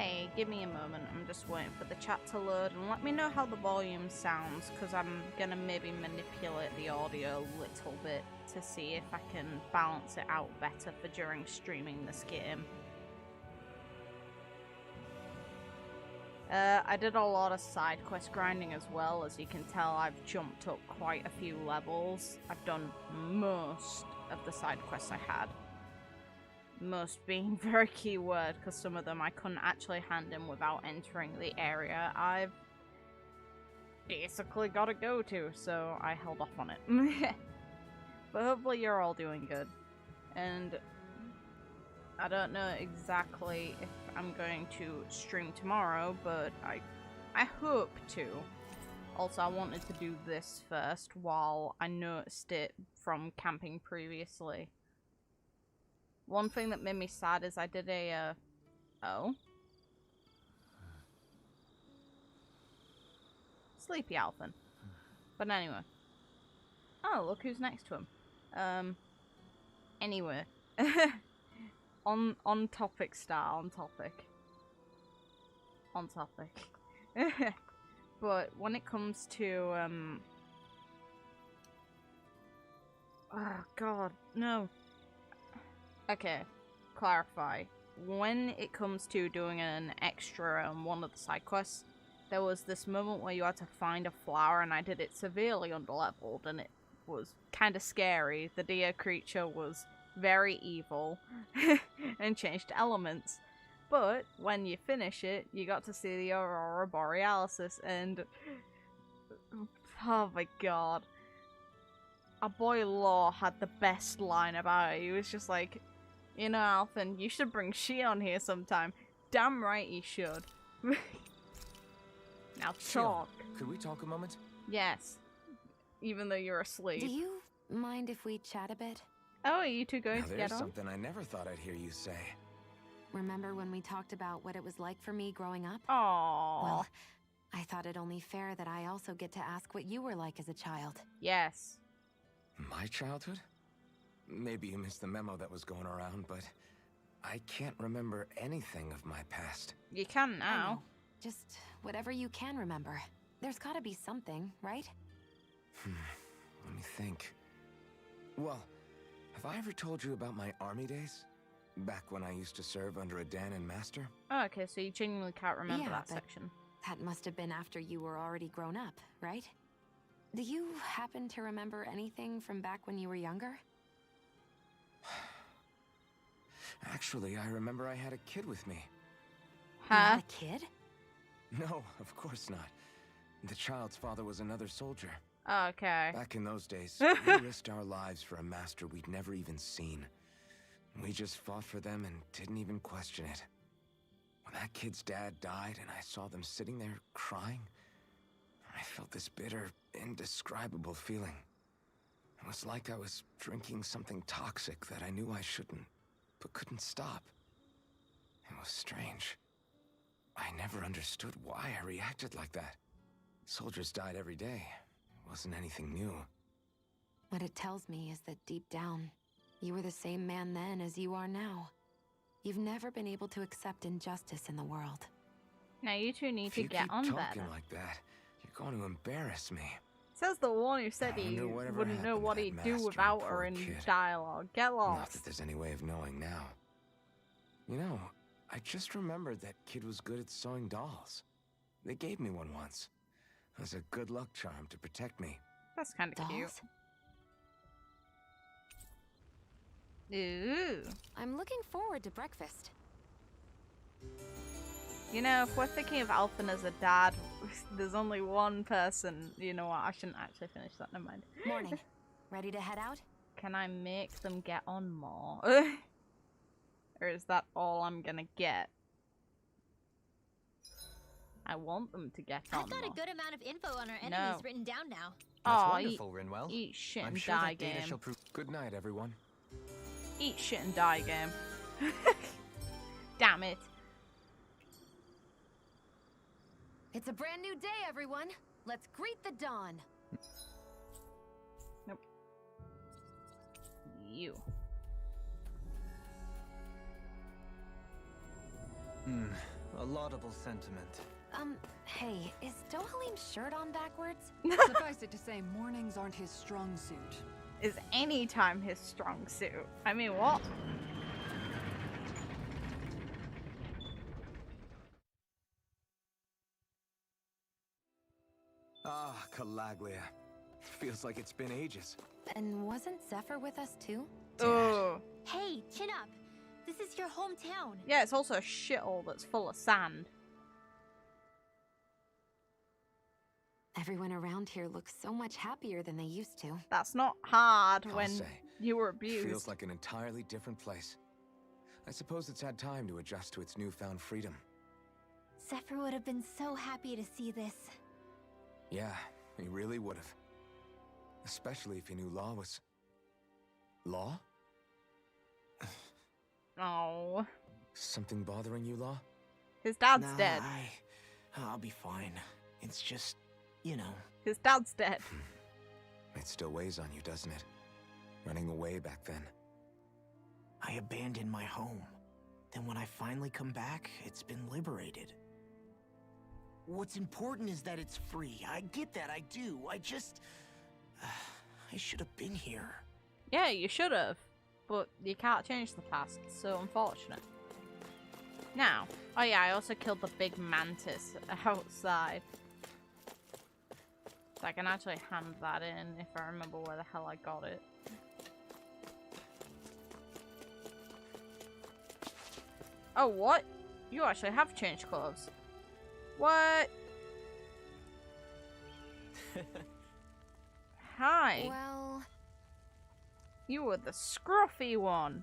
Hey, give me a moment. I'm just waiting for the chat to load, and let me know how the volume sounds, because I'm gonna maybe manipulate the audio a little bit to see if I can balance it out better for during streaming this game. I did a lot of side quest grinding as well. As you can tell, I've jumped up quite a few levels. I've done most of the side quests I had. Most being very keyword, because some of them I couldn't actually hand in without entering the area I've basically got to go to, so I held off on it. But hopefully you're all doing good. And I don't know exactly if I'm going to stream tomorrow, but I hope to. Also, I wanted to do this first while I noticed it from camping previously. One thing that made me sad is I did a, oh. Sleepy Alphin. But anyway. Oh, look who's next to him. Anyway. On topic, Star, on topic. On topic. But when it comes to, oh god, no. Okay, clarify. When it comes to doing an extra on one of the side quests, there was this moment where you had to find a flower, and I did it severely underleveled, and it was kind of scary. The deer creature was very evil and changed elements. But when you finish it, you got to see the Aurora Borealis, and oh my god. Our boy Law had the best line about it. He was just like, you know, Alphin, you should bring she on here sometime. Damn right he should. Now talk. Could we talk a moment? Yes. Even though you're asleep. Do you mind if we chat a bit? Oh, are you two going to get There's on? something I never thought I'd hear you say. Remember when we talked about what it was like for me growing up? Aww. Well, I thought it only fair that I also get to ask what you were like as a child. Yes. My childhood? Maybe you missed the memo that was going around, but I can't remember anything of my past. You can I now. know. Just whatever you can remember. There's gotta be something, right? Let me think. Well, have I ever told you about my army days? Back when I used to serve under a Danon master? Oh, okay, so you genuinely can't remember Yeah, that but section. That must have been after you were already grown up, right? Do you happen to remember anything from back when you were younger? Actually, I remember I had a kid with me. You Huh? had a kid? No, of course not. The child's father was another soldier. Okay. Back in those days, we risked our lives for a master we'd never even seen. We just fought for them and didn't even question it. When that kid's dad died and I saw them sitting there crying, I felt this bitter, indescribable feeling. It was like I was drinking something toxic that I knew I shouldn't, but couldn't stop. It was strange. I never understood why I reacted like that. Soldiers died every day. It wasn't anything new. What it tells me is that deep down, you were the same man then as you are now. You've never been able to accept injustice in the world. Now you two need If to you get keep on talking better. like that, you're going to embarrass me. Says the one who said I he wonder whatever wouldn't know happened to what that he'd master do and without her poor in kid. dialogue. Get Not lost. that there's any way of knowing now. You know, I just remembered that kid was good at sewing dolls. They gave me one once. It was a good luck charm to protect me. That's kind of cute. Dolls? Ooh. I'm looking forward to breakfast. You know, if we're thinking of Alphin as a dad, there's only one person. You know what? I shouldn't actually finish that. Never mind. Morning. Ready to head out? Can I make them get on more? Or is that all I'm gonna get? I want them to get on I've got more. a good amount of info on our enemies No. written down now. That's Aw, wonderful, Rinwell. Eat shit I'm and sure die that data game. shall prove. Good night, everyone. Eat shit and die game. Damn it. It's a brand new day, everyone. Let's greet the dawn. Nope. You. A laudable sentiment. Hey, is Dohalim's shirt on backwards? Suffice it to say, mornings aren't his strong suit. Is any time his strong suit? I mean, what? Ah, Calaglia. Feels like it's been ages. And wasn't Zephyr with us too? Oh. Hey, chin up. This is your hometown. Yeah, it's also a shithole that's full of sand. Everyone around here looks so much happier than they used to. That's not hard I'll when say, you were abused. Feels like an entirely different place. I suppose it's had time to adjust to its newfound freedom. Zephyr would have been so happy to see this. Yeah, he really would have. Especially if he knew Law was... Law? Oh. Something bothering you, Law? His dad's Nah, dead. I'll be fine. It's just, you know. His dad's dead. It still weighs on you, doesn't it? Running away back then. I abandoned my home. Then when I finally come back, it's been liberated. What's important is that it's free. I get that, I do. I just... I should have been here. Yeah, you should have. But you can't change the past, so unfortunate. Now, oh yeah, I also killed the big mantis outside. So I can actually hand that in if I remember where the hell I got it. Oh, what? You actually have changed clothes. What? Hi. Well, You were the scruffy one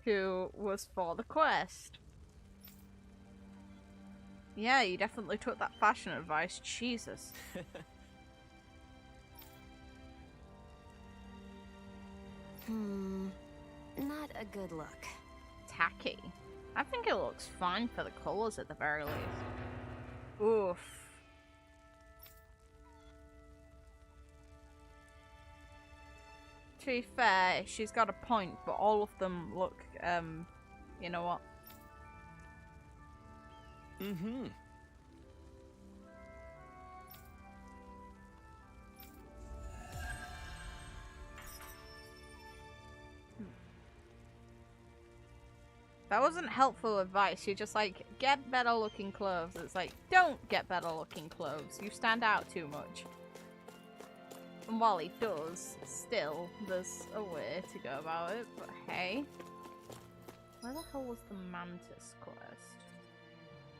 who was for the quest. Yeah, you definitely took that fashion advice. Jesus. not a good look. Tacky. I think it looks fine for the colours at the very least. Oof. To be fair, she's got a point, but all of them look, you know what? Mm-hmm. That wasn't helpful advice. You just like, get better looking clothes. It's like, don't get better looking clothes. You stand out too much. And while he does, still, there's a way to go about it. But hey. Where the hell was the mantis quest?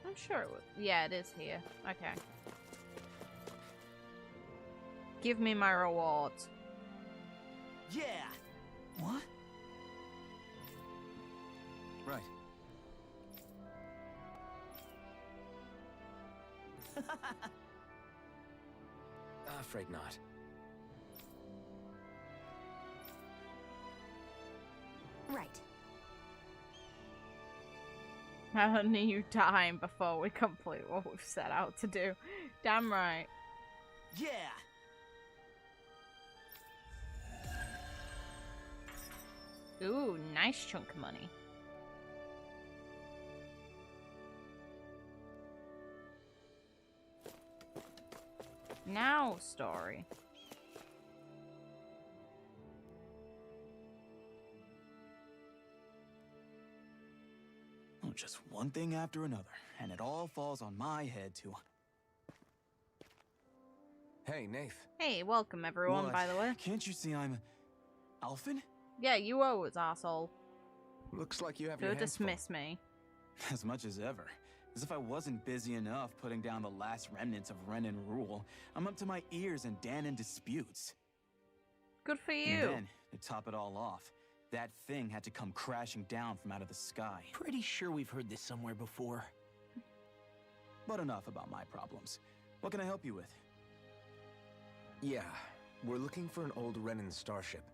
I'm sure it was. Yeah, it is here. Okay. Give me my rewards. Yeah! What? Right. Afraid not. Right. How need you time before we complete what we've set out to do? Damn right. Yeah! Ooh, nice chunk of money. Now, story. Oh, just one thing after another, and it all falls on my head to... Hey, Nath. Hey, welcome everyone, What? by the way. Can't you see I'm... Alphen? Yeah, you owe us, arsehole. Looks like you have your To hands full. dismiss me. As much as ever. As if I wasn't busy enough putting down the last remnants of Renan rule. I'm up to my ears in Danon disputes. Good for And you. then, to top it all off, that thing had to come crashing down from out of the sky. Pretty sure we've heard this somewhere before. But enough about my problems. What can I help you with? Yeah, we're looking for an old Renan starship.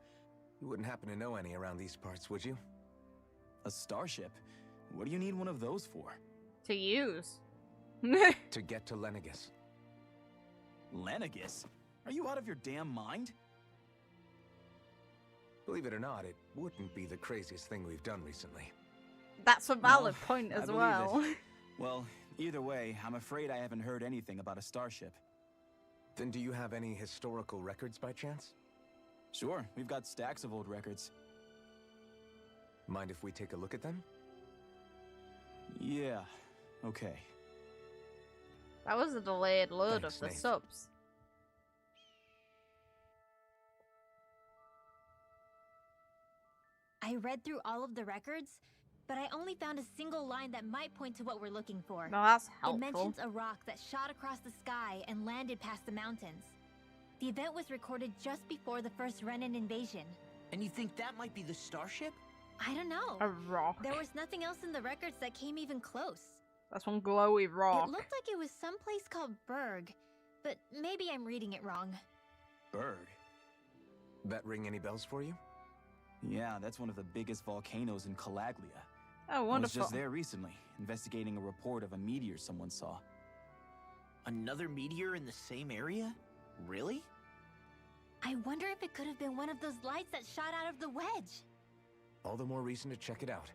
You wouldn't happen to know any around these parts, would you? A starship? What do you need one of those for? To use. To get to Lenegus. Lenegus? Are you out of your damn mind? Believe it or not, it wouldn't be the craziest thing we've done recently. That's a valid Well, point I as believe well. it. Well, either way, I'm afraid I haven't heard anything about a starship. Then do you have any historical records by chance? Sure, we've got stacks of old records. Mind if we take a look at them? Yeah, okay. That was a delayed load Thanks, of the Nate. subs. I read through all of the records, but I only found a single line that might point to what we're looking for. No, that's It helpful. mentions a rock that shot across the sky and landed past the mountains. The event was recorded just before the first Renan invasion. And you think that might be the starship? I don't know. A rock. There was nothing else in the records that came even close. That's one glowy rock. It looked like it was someplace called Berg, but maybe I'm reading it wrong. Berg? That ring any bells for you? Yeah, that's one of the biggest volcanoes in Calaglia. Oh, I was wonderful. just there recently, investigating a report of a meteor someone saw. Another meteor in the same area? Really? I wonder if it could have been one of those lights that shot out of the wedge. All the more reason to check it out.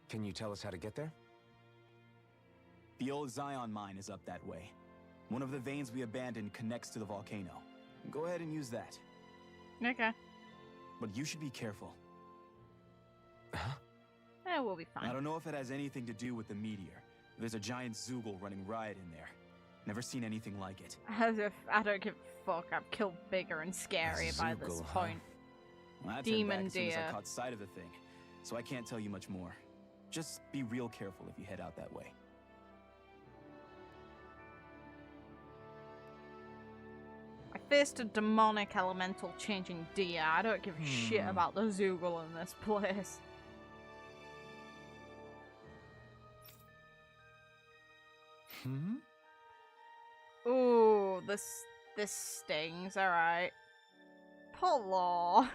Can you tell us how to get there? The old Zion mine is up that way. One of the veins we abandoned connects to the volcano. Go ahead and use that. Okay. But you should be careful. Huh? Yeah, we'll be fine. I don't know if it has anything to do with the meteor. There's a giant Zoogle running riot in there. Never seen anything like it. As if I don't give a fuck. I've killed bigger and scarier by this Zoogle, huh? point. Well, I turned Demon back as soon as deer. I caught sight of the thing, so I can't tell you much more. Just be real careful if you head out that way. I faced a demonic elemental changing deer. I don't give a shit about the Zoogle in this place. Hmm? Ooh, this stings, alright. Hello.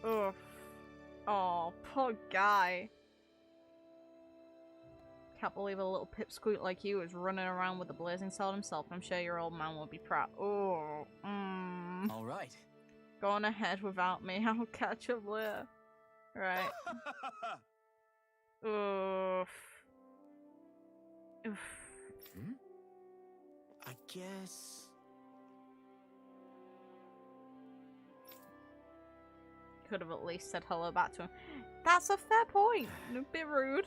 Oof. Oh, poor guy. Can't believe a little pipsqueak like you is running around with the blazing sword himself. I'm sure your old man will be proud. Oh, All right. Go on ahead without me. I'll catch up later. Right. Oof. Oof. Hmm? I guess... Could have at least said hello back to him. That's a fair point. A bit rude.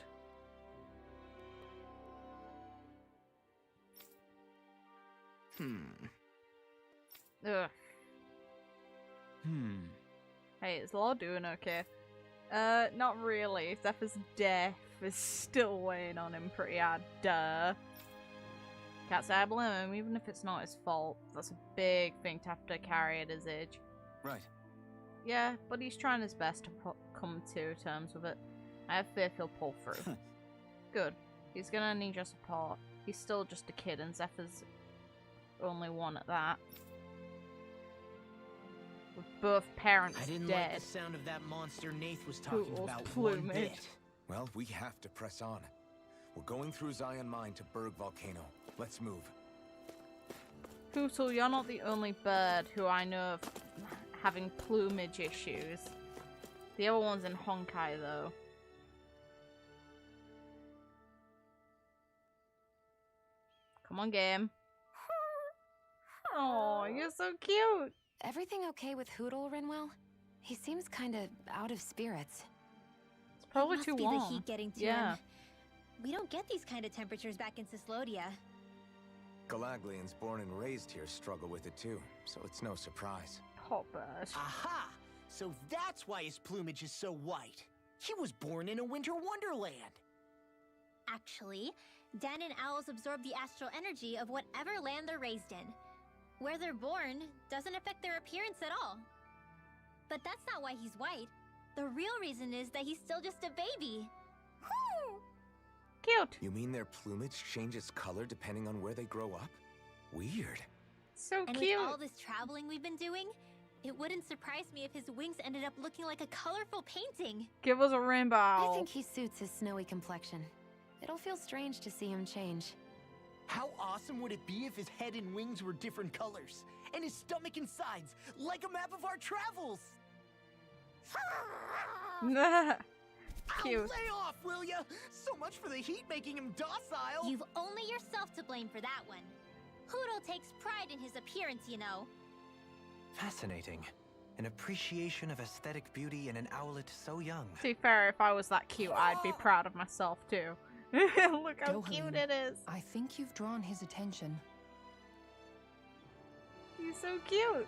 Ugh. Hey, is Law doing okay? Not really. Zephyr's death is still weighing on him pretty hard. Duh. Can't say I blame him, even if it's not his fault. That's a big thing to have to carry at his age. Right. Yeah, but he's trying his best to come to terms with it. I have faith he'll pull through. Good. He's gonna need your support. He's still just a kid, and Zephyr's only one at that. With both parents I didn't dead. like the sound of that monster Nath was talking Poodle's about plumage. one bit. Well, we have to press on. We're going through Zion Mine to Berg Volcano. Let's move. Pootle, you're not the only bird who I know of having plumage issues. The other one's in Honkai, though. Come on, game. Oh, you're so cute. Everything okay with Hootle, Rinwell? He seems kinda out of spirits. It's probably It must too be warm. the heat getting to Yeah. him. We don't get these kind of temperatures back in Cislodia. Galaglians born and raised here struggle with it too, so it's no surprise. Hot bird. Aha! So that's why his plumage is so white. He was born in a winter wonderland. Actually, Dan and owls absorb the astral energy of whatever land they're raised in. Where they're born doesn't affect their appearance at all. But that's not why he's white. The real reason is that he's still just a baby. Cute. You mean their plumage changes color depending on where they grow up? Weird. So And cute. with all this traveling we've been doing, it wouldn't surprise me if his wings ended up looking like a colorful painting. Give us a rainbow. I think he suits his snowy complexion. It'll feel strange to see him change. How awesome would it be if his head and wings were different colors? And his stomach and sides, like a map of our travels! cute. Lay off, will ya? So much for the heat making him docile. You've only yourself to blame for that one. Poodle takes pride in his appearance, you know. Fascinating. An appreciation of aesthetic beauty in an owlet so young. To be fair, if I was that cute, I'd be proud of myself too. Look how Dohalim, cute it is. I think you've drawn his attention. He's so cute.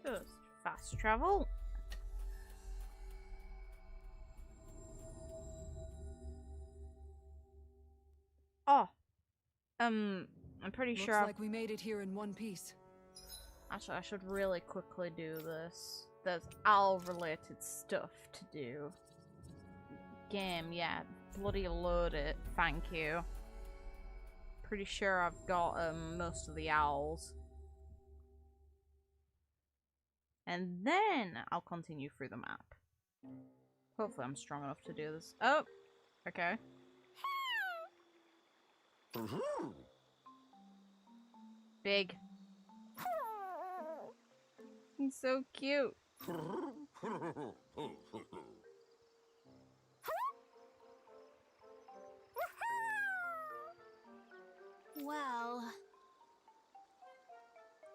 Just fast travel. Oh, I'm pretty Looks sure. like we made it here in one piece. Actually, I should really quickly do this. There's owl-related stuff to do. Game, yeah, bloody load it. Thank you. Pretty sure I've got most of the owls. And then I'll continue through the map. Hopefully I'm strong enough to do this. Oh! Okay. Big. He's so cute. Well...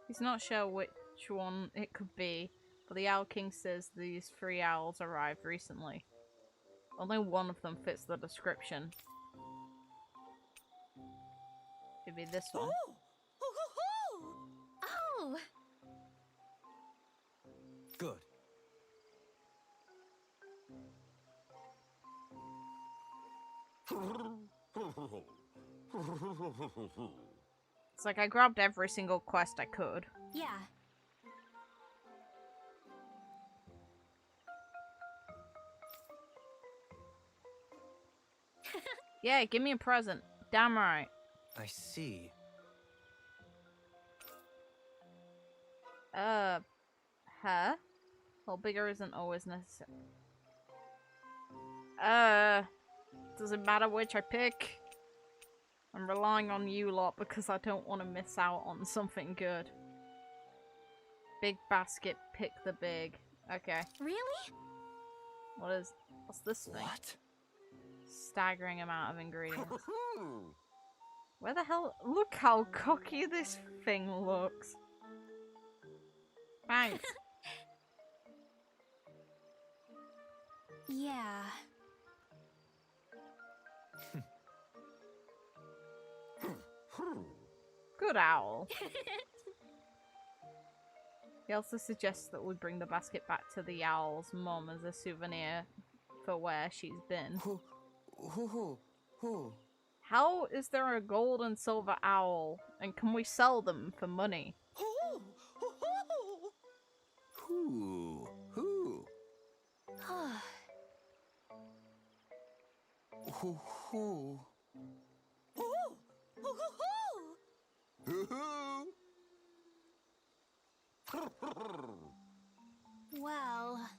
He's not sure which one it could be, but the Owl King says these 3 owls arrived recently. Only one of them fits the description. Could be this one. Oh! Good. It's like I grabbed every single quest I could. Yeah. Yeah, give me a present. Damn right. I see. Huh? Well, bigger isn't always necessary. Doesn't matter which I pick. I'm relying on you lot because I don't want to miss out on something good. Big basket, pick the big. Okay. Really? What's this thing? What? Staggering amount of ingredients. Where the hell? Look how cocky this thing looks. Thanks. Yeah. Good owl. He also suggests that we bring the basket back to the owl's mom as a souvenir for where she's been. How is there a gold and silver owl, and can we sell them for money? Who? Who? Well...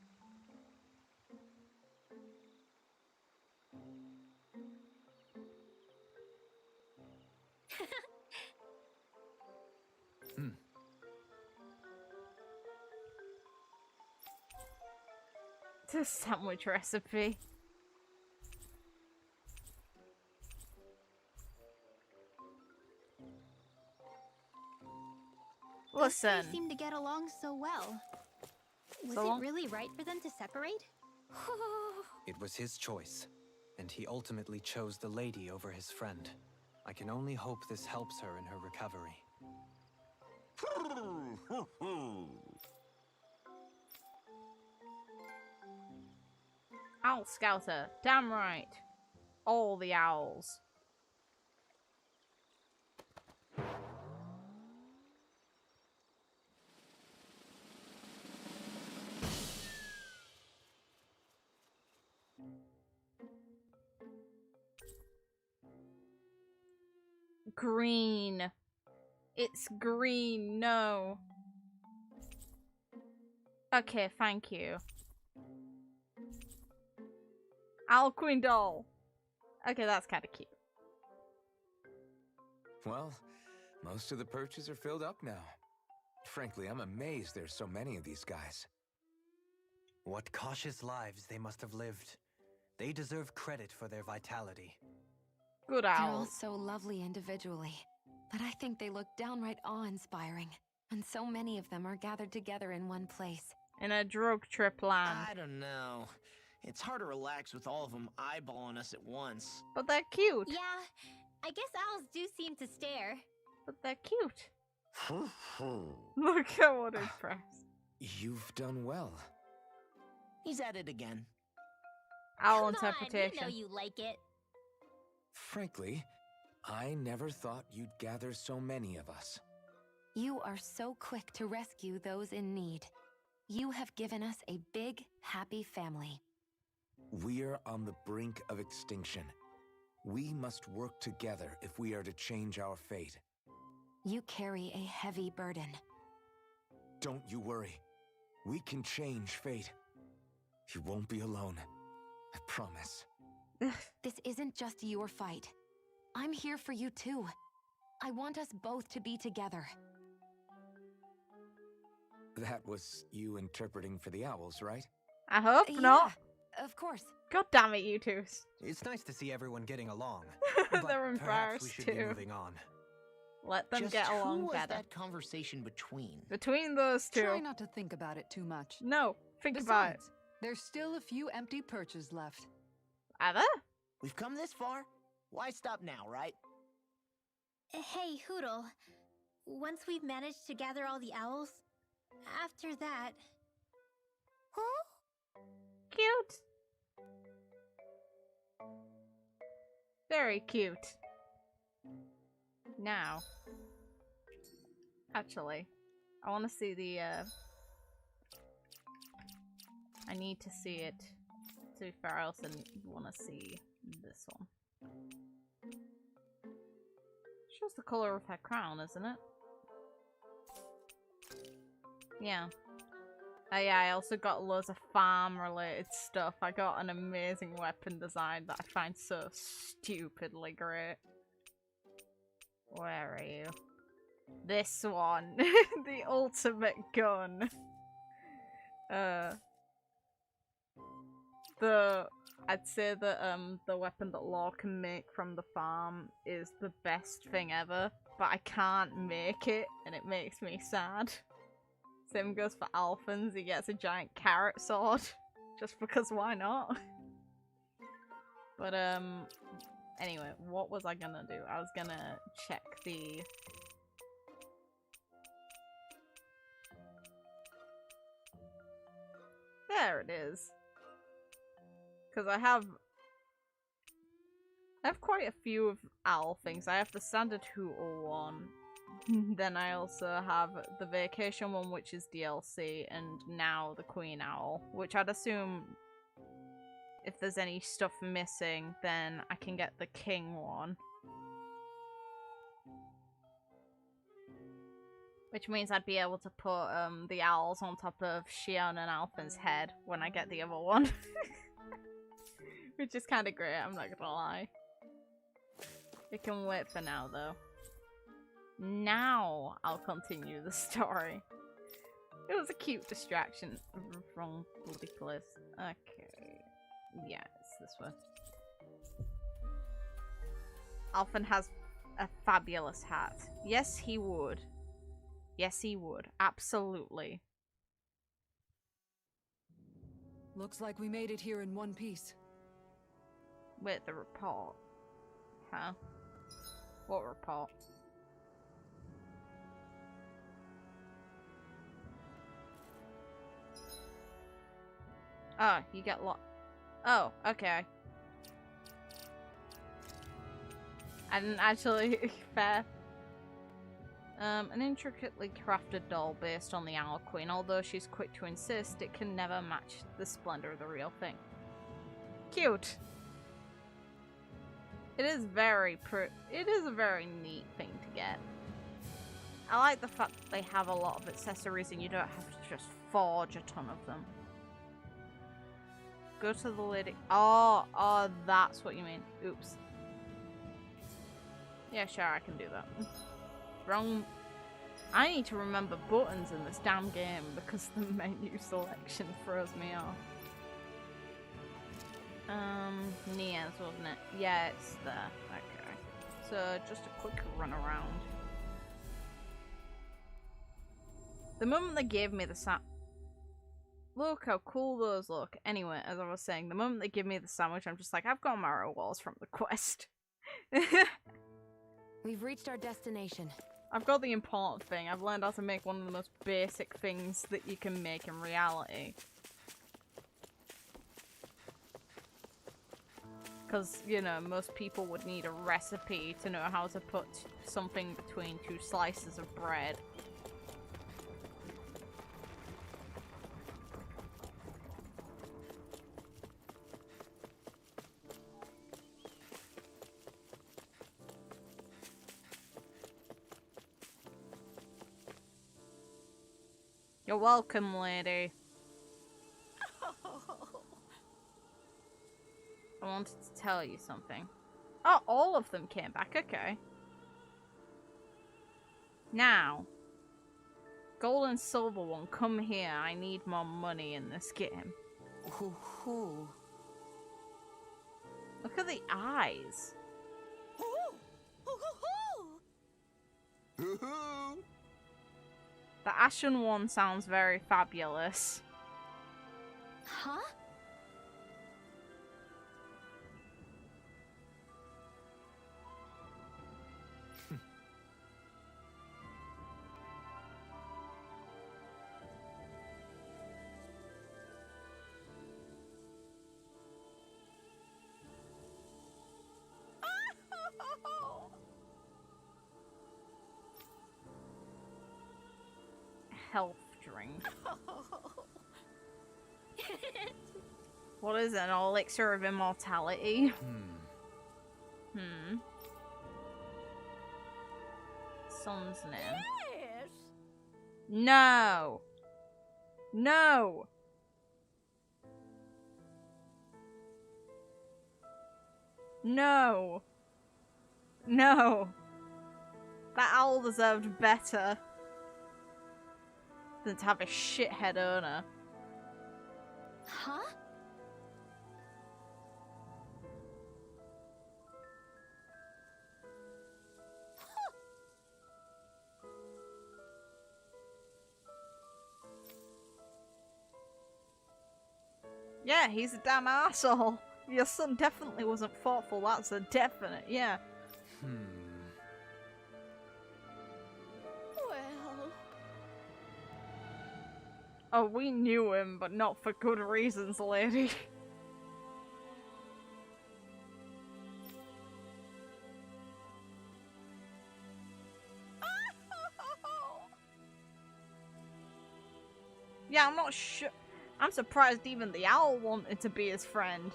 The sandwich recipe. Listen. They seem to get along so well. Was So- it really right for them to separate? It was his choice, and he ultimately chose the lady over his friend. I can only hope this helps her in her recovery. Owl Scouter. Damn right. All the owls. green. It's green, no. Okay, thank you. Owl Queen doll. Okay, that's kind of cute. Well, most of the perches are filled up now. Frankly, I'm amazed there's so many of these guys. What cautious lives they must have lived. They deserve credit for their vitality. Good They're all owls. so lovely individually, but I think they look downright awe-inspiring. And so many of them are gathered together in one place. In a drug trip land. I don't know. It's hard to relax with all of them eyeballing us at once. But they're cute. Yeah, I guess owls do seem to stare. But they're cute. Look at what impressed. You've done well. He's at it again. Owl Come interpretation. on, you know you like it. Frankly, I never thought you'd gather so many of us. You are so quick to rescue those in need. You have given us a big, happy family. We're on the brink of extinction. We must work together if we are to change our fate. You carry a heavy burden. Don't you worry. We can change fate. You won't be alone. I promise. This isn't just your fight. I'm here for you too. I want us both to be together. That was you interpreting for the owls, right? I hope not. Yeah, of course. God damn it, you two. It's nice to see everyone getting along. They're but perhaps embarrassed we should be too. moving on. Let them Just get who along was better. that conversation between? Between those two. Try not to think about it too much. No, think about it. Besides, there's still a few empty perches left. Are there? We've come this far. Why stop now, right? Hey, Hoodle. Once we've managed to gather all the owls, after that... Huh? Cute. Very cute. Now. Actually, I want to see the, I need to see it. To be fair, I also want to see this one. Shows the color of her crown, isn't it? Yeah. Oh yeah, I also got loads of farm-related stuff. I got an amazing weapon design that I find so stupidly great. Where are you? This one. The ultimate gun. I'd say that the weapon that Law can make from the farm is the best thing ever, but I can't make it, and it makes me sad. Same goes for Alphonse, he gets a giant carrot sword, just because why not? But anyway, what was I gonna do? I was gonna check the... There it is. Because I have quite a few of owl things. I have the standard Hootle one. Then I also have the vacation one, which is DLC, and now the Queen Owl, which I'd assume if there's any stuff missing, then I can get the King one. Which means I'd be able to put the owls on top of Shion and Alpha's head when I get the other one. Which is kind of great, I'm not gonna lie. It can wait for now, though. Now I'll continue the story. It was a cute distraction. Wrong bloody place. Okay. Yeah, it's this way. Alphen has a fabulous hat. Yes, he would. Yes, he would. Absolutely. Looks like we made it here in one piece. Wait, the report. Huh? What report? Oh, you get Oh, okay. I didn't actually... Fair. An intricately crafted doll based on the Owl Queen. Although she's quick to insist, it can never match the splendor of the real thing. Cute! It is it is a very neat thing to get. I like the fact that they have a lot of accessories and you don't have to just forge a ton of them. Go to the lady. Oh, that's what you mean. Oops. Yeah, sure, I can do that. Wrong. I need to remember buttons in this damn game because the menu selection throws me off. Nia's, wasn't it? Yeah, it's there. Okay. So, just a quick run around. The moment they gave me the look how cool those look. Anyway, as I was saying, the moment they give me the sandwich, I'm just like, I've got my rewards from the quest. We've reached our destination. I've got the important thing. I've learned how to make one of the most basic things that you can make in reality. Because, you know, most people would need a recipe to know how to put something between two slices of bread. You're welcome, lady. I wanted to tell you something. Oh, all of them came back, okay. Now, gold and silver one, come here. I need more money in this game. Ooh. Look at the eyes. The ashen one sounds very fabulous. Huh? Health drink. What is it? An elixir of immortality? Son's name. Yes. No. No. No. No. That owl deserved better than to have a shithead owner. Huh? Yeah, he's a damn asshole. Your son definitely wasn't thoughtful, that's a definite, yeah. Well... Oh, we knew him, but not for good reasons, lady. Yeah, I'm not sure. I'm surprised even the owl wanted to be his friend.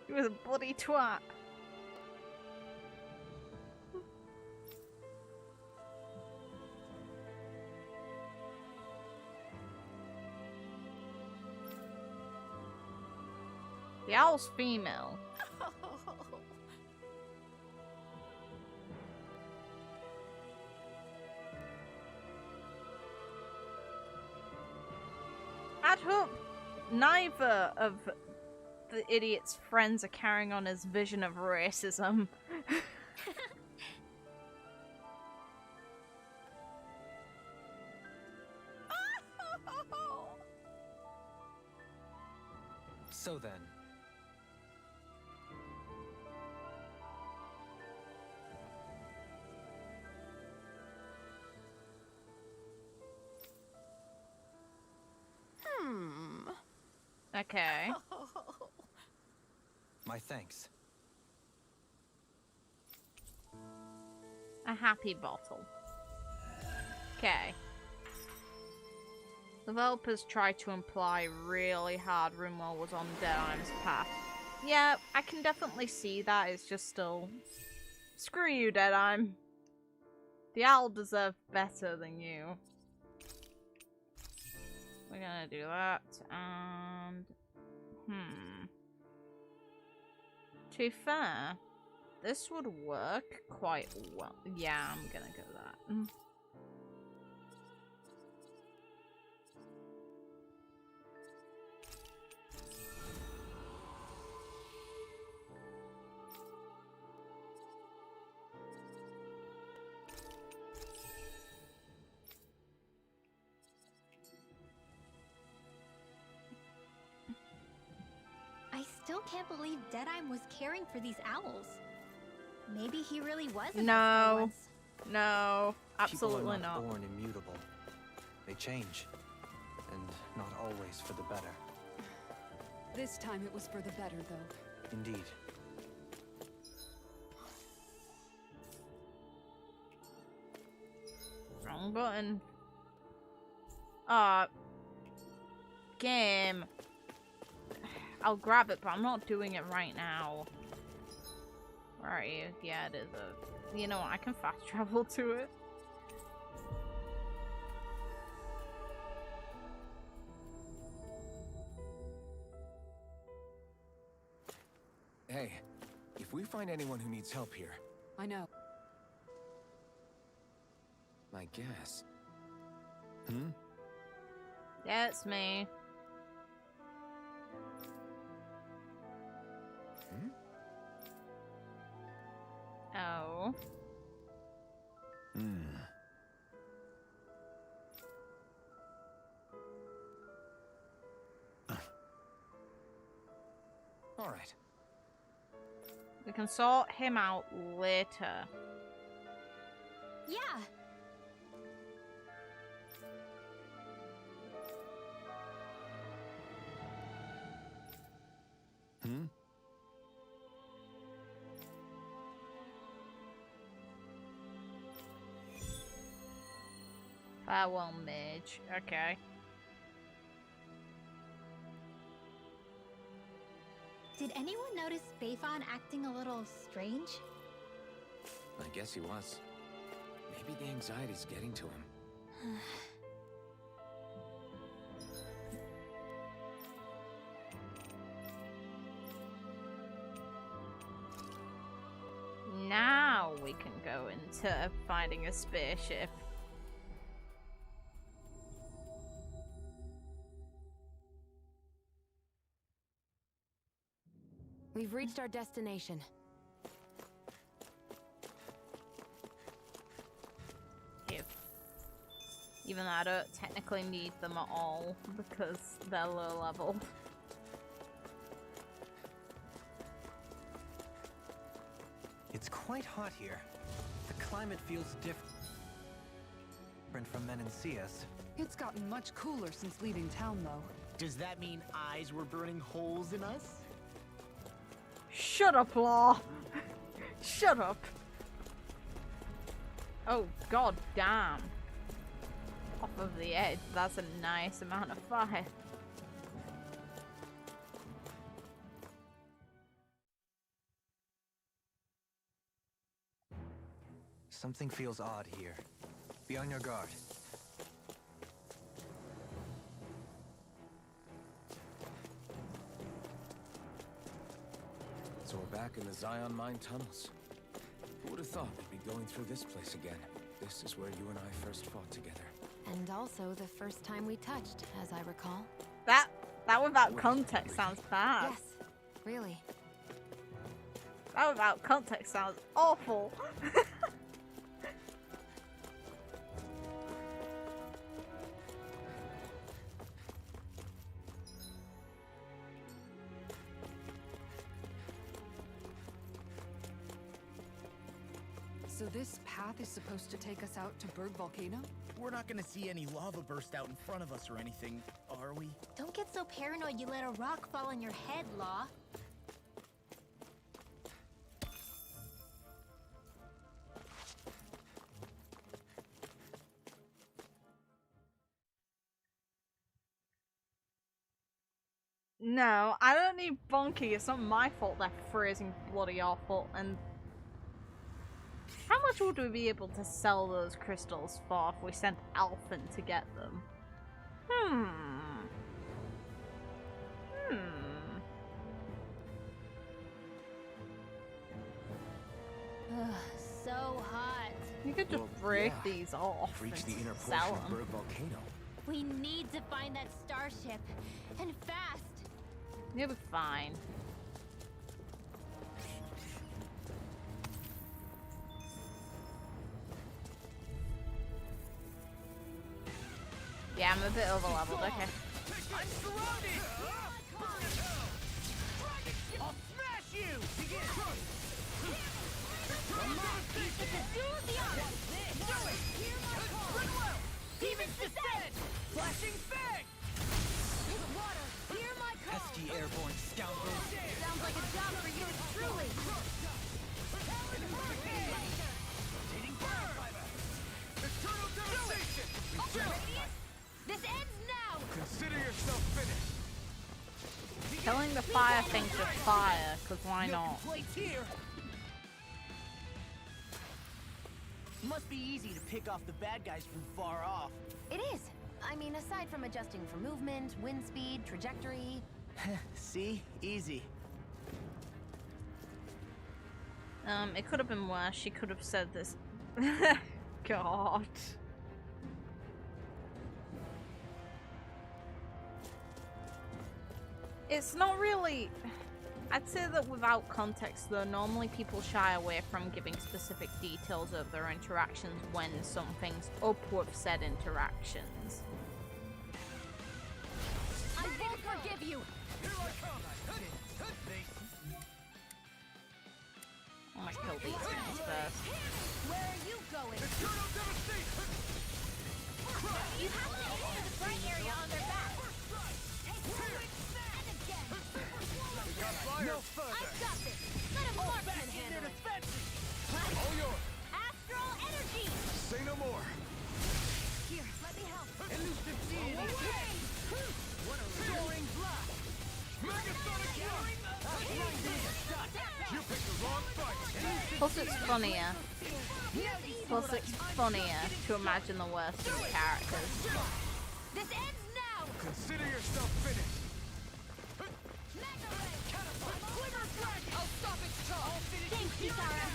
He was a bloody twat. The owl's female. I'd hope neither of the idiot's friends are carrying on his vision of racism. So then. Okay. My thanks. A happy bottle. Okay. Developers tried to imply really hard Rimwell was on Dead Iron's path. Yeah, I can definitely see that. It's just still... Screw you, Deadeye. The owl deserved better than you. We're gonna do that, and... To be fair, this would work quite well. Yeah, I'm gonna go that. I still can't believe Deadeye was caring for these owls. Maybe he really was a No. No, absolutely People are not. born immutable. They change. And not always for the better. This time it was for the better, though. Indeed. Wrong button. Game. I'll grab it, but I'm not doing it right now. Where are you? Yeah, it is a... You know what? I can fast travel to it. Hey, if we find anyone who needs help here, I know. I guess. Yeah, it's me. Oh. All right. We can sort him out later. Yeah. Farewell, mage. Okay. Did anyone notice Bayfon acting a little strange? I guess he was. Maybe the anxiety's getting to him. Now we can go into finding a spaceship. We've reached our destination. Even though I don't technically need them at all because they're low level. It's quite hot here. The climate feels different from Menancius. It's gotten much cooler since leaving town, though. Does that mean eyes were burning holes in us? Shut up, Law! Shut up! Oh, god damn. Off of the edge, that's a nice amount of fire. Something feels odd here. Be on your guard. So we're back in the Zion Mine tunnels. Who would have thought we'd be going through this place again? This is where you and I first fought together. And also the first time we touched, as I recall. That without context sounds bad. Yes, really. That without context sounds awful. So this path is supposed to take us out to Berg Volcano? We're not gonna see any lava burst out in front of us or anything, are we? Don't get so paranoid you let a rock fall on your head, Law. No, I don't need Bonky. It's not my fault they're freezing bloody awful. And how much would we be able to sell those crystals for if we sent Alphen to get them? Ugh, so hot. You could just break these off Reach the and inner sell portion of them. Berg Volcano. We need to find that starship. And fast. You'll be fine. Yeah, I'm a bit over leveled, okay. I'm surrounded! I'll smash you! Demon's descent! Flashing fang! Water, hear my call! Pesky airborne scoundrel. Sounds like a job for you, truly. Eternal devastation! This ends now! Consider yourself finished! Killing the fire things with fire, because why not? Plates here! Must be easy to pick off the bad guys from far off. It is. I mean, aside from adjusting for movement, wind speed, trajectory. See? Easy. It could have been worse. She could have said this. God. It's not really... I'd say that without context, though, normally people shy away from giving specific details of their interactions when something's up with said interactions. I won't forgive you! I'm gonna kill these guys first. Where are you going? You have to aim for the bright area on their back. And again. No further! I've got this. Let a marksman handle it. All yours! Astral energy! Say no more! Here, let me help. Elusive deity! What a soaring blast! Megasonic fury! You picked the wrong fight! Plus it's funnier. Plus it's funnier to imagine the worst in characters. This ends now! Consider yourself finished! I'll stop its charge! Thanks, Kisara!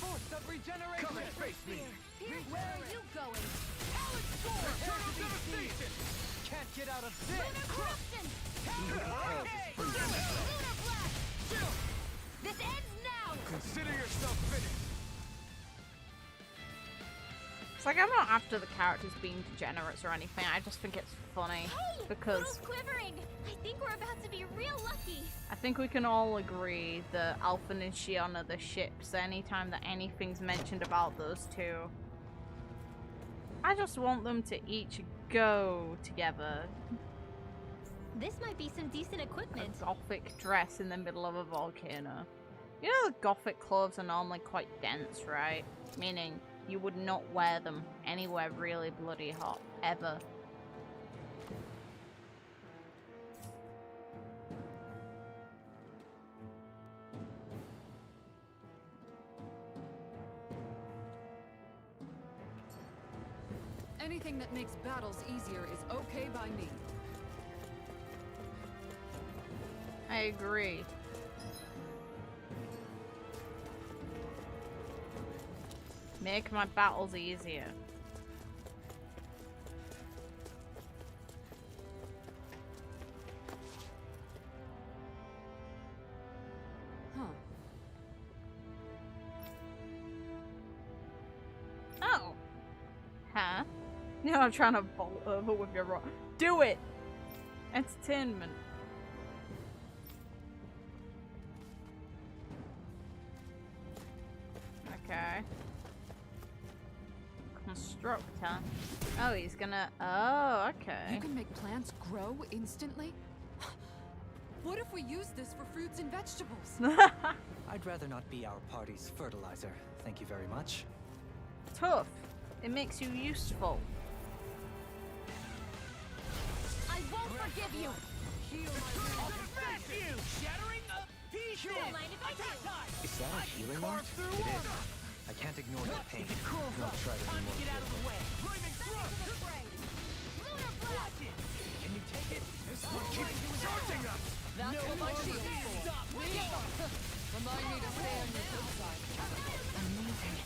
Force of regeneration! Come and face me! Where are you going? Eternal devastation! Can't get out of this! Lunar corruption! Lunar blast! This ends now! Consider yourself finished! It's like I'm not after the characters being degenerates or anything, I just think it's funny. Hey! Because World's quivering! I think we're about to be real lucky! I think we can all agree that Alphen and Shion are the ships anytime that anything's mentioned about those two. I just want them to each go together. This might be some decent equipment. A gothic dress in the middle of a volcano. You know, the gothic clothes are normally quite dense, right? Meaning you would not wear them anywhere really bloody hot, ever. Anything that makes battles easier is okay by me. I agree. Make my battles easier. Huh. Oh. Huh? You know, I'm trying to bolt over with your rock. Do it! Entertainment. Okay. Constructor. Oh, he's gonna... Oh, okay. You can make plants grow instantly? What if we use this for fruits and vegetables? I'd rather not be our party's fertilizer. Thank you very much. Tough. It makes you useful. I forgive you. Is that a healing art? It is. I can't ignore the pain. I'll try to be more careful. Can you take it? This one keeps charging us! That's what my shield is for. Remind me to stay on your good side. Amazing.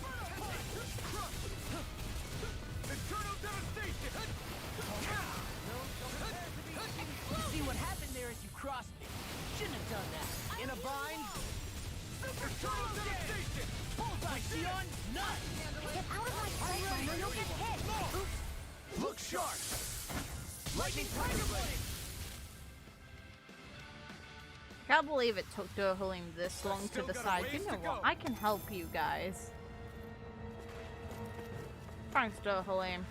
Internal devastation! You see what happened there as you crossed me. Shouldn't have done that. In a bind? Internal devastation! Bullseye, Sion! None! Get out of my sight, or you'll get hit! Look sharp! Lightning Tiger Blade! I can't believe it took Durhalim this long to decide, you know what, I can help you guys. Thanks, Durhalim.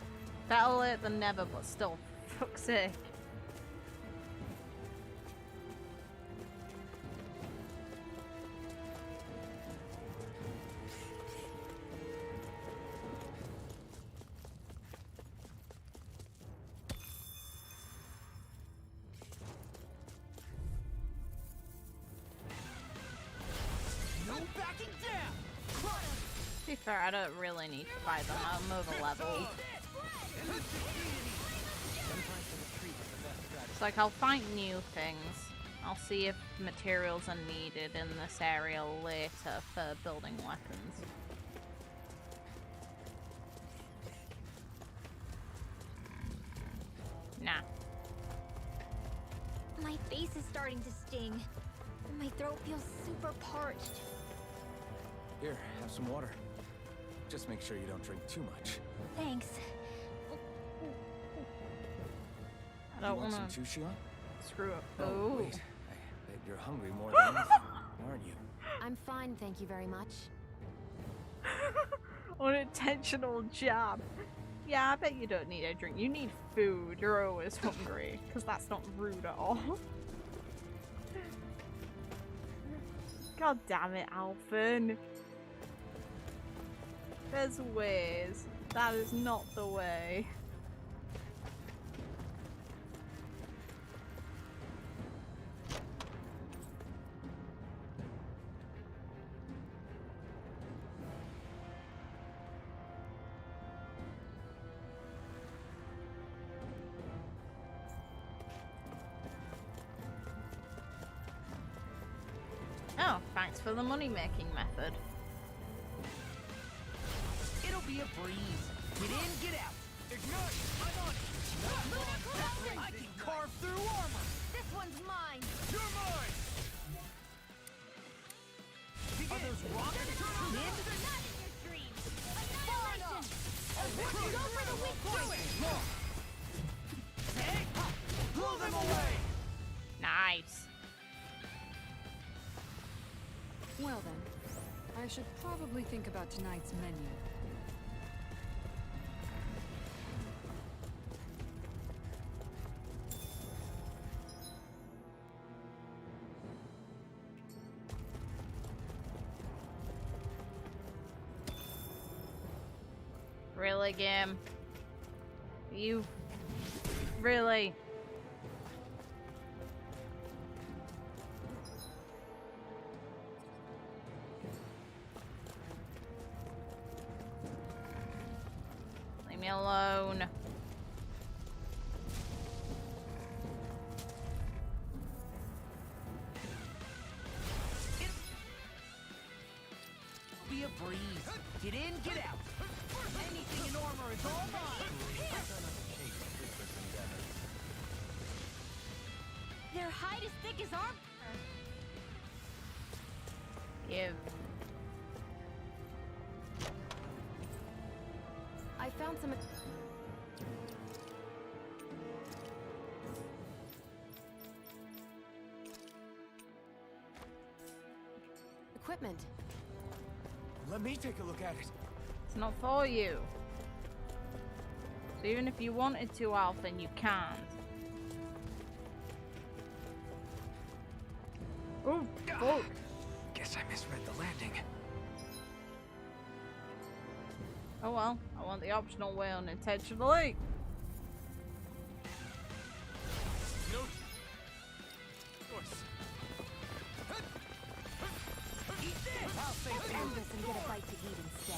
Better late than never, but still, for fuck's sake. To be fair, I don't really need to fight them. I'm over leveled. It's like I'll find new things. I'll see if materials are needed in this area later for building weapons. Nah. My face is starting to sting. And my throat feels super parched. Here, have some water. Just make sure you don't drink too much. Thanks. I don't want want some to too, Xion? screw up. Oh, Oh. wait. I bet you're hungry more than anything, aren't you? I'm fine, thank you very much. Unintentional jab. Yeah, I bet you don't need a drink. You need food. You're always hungry. Because that's not rude at all. God damn it, Alphen. There's ways. That is not the way. Oh, thanks for the money-making method. It'll be a breeze. Get in, get out. Ignite! I'm on it! I can carve through armor. This one's mine. You're mine! Are those rockets kid? Not in your dreams. Annihilation. Go for the weak point. Hey, blow them away. Nice. Well then, I should probably think about tonight's menu. Really, game? You... really? Leave me alone. Be a breeze. Get in, get out. Anything in armor is all mine. Their hide is thick as armor. Give. I found some... equipment. Let me take a look at it. It's not for you. So even if you wanted to, Alphen, you can't. Oh, fuck. Guess I misread the landing. Oh well, I want the optional way unintentionally. and get a bite to eat instead.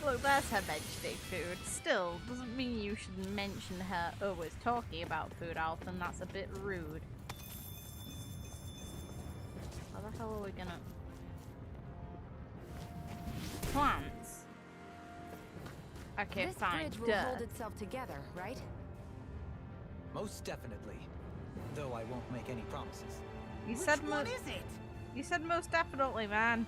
Look, that's her mentioning food. Still, doesn't mean you should mention her always talking about food, Alton. That's a bit rude. How the hell are we gonna... Plants? Okay, This fine. bridge will Duh. hold itself together, right? Most definitely. Though I won't make any promises. You said Which one is it? You said most definitely, man.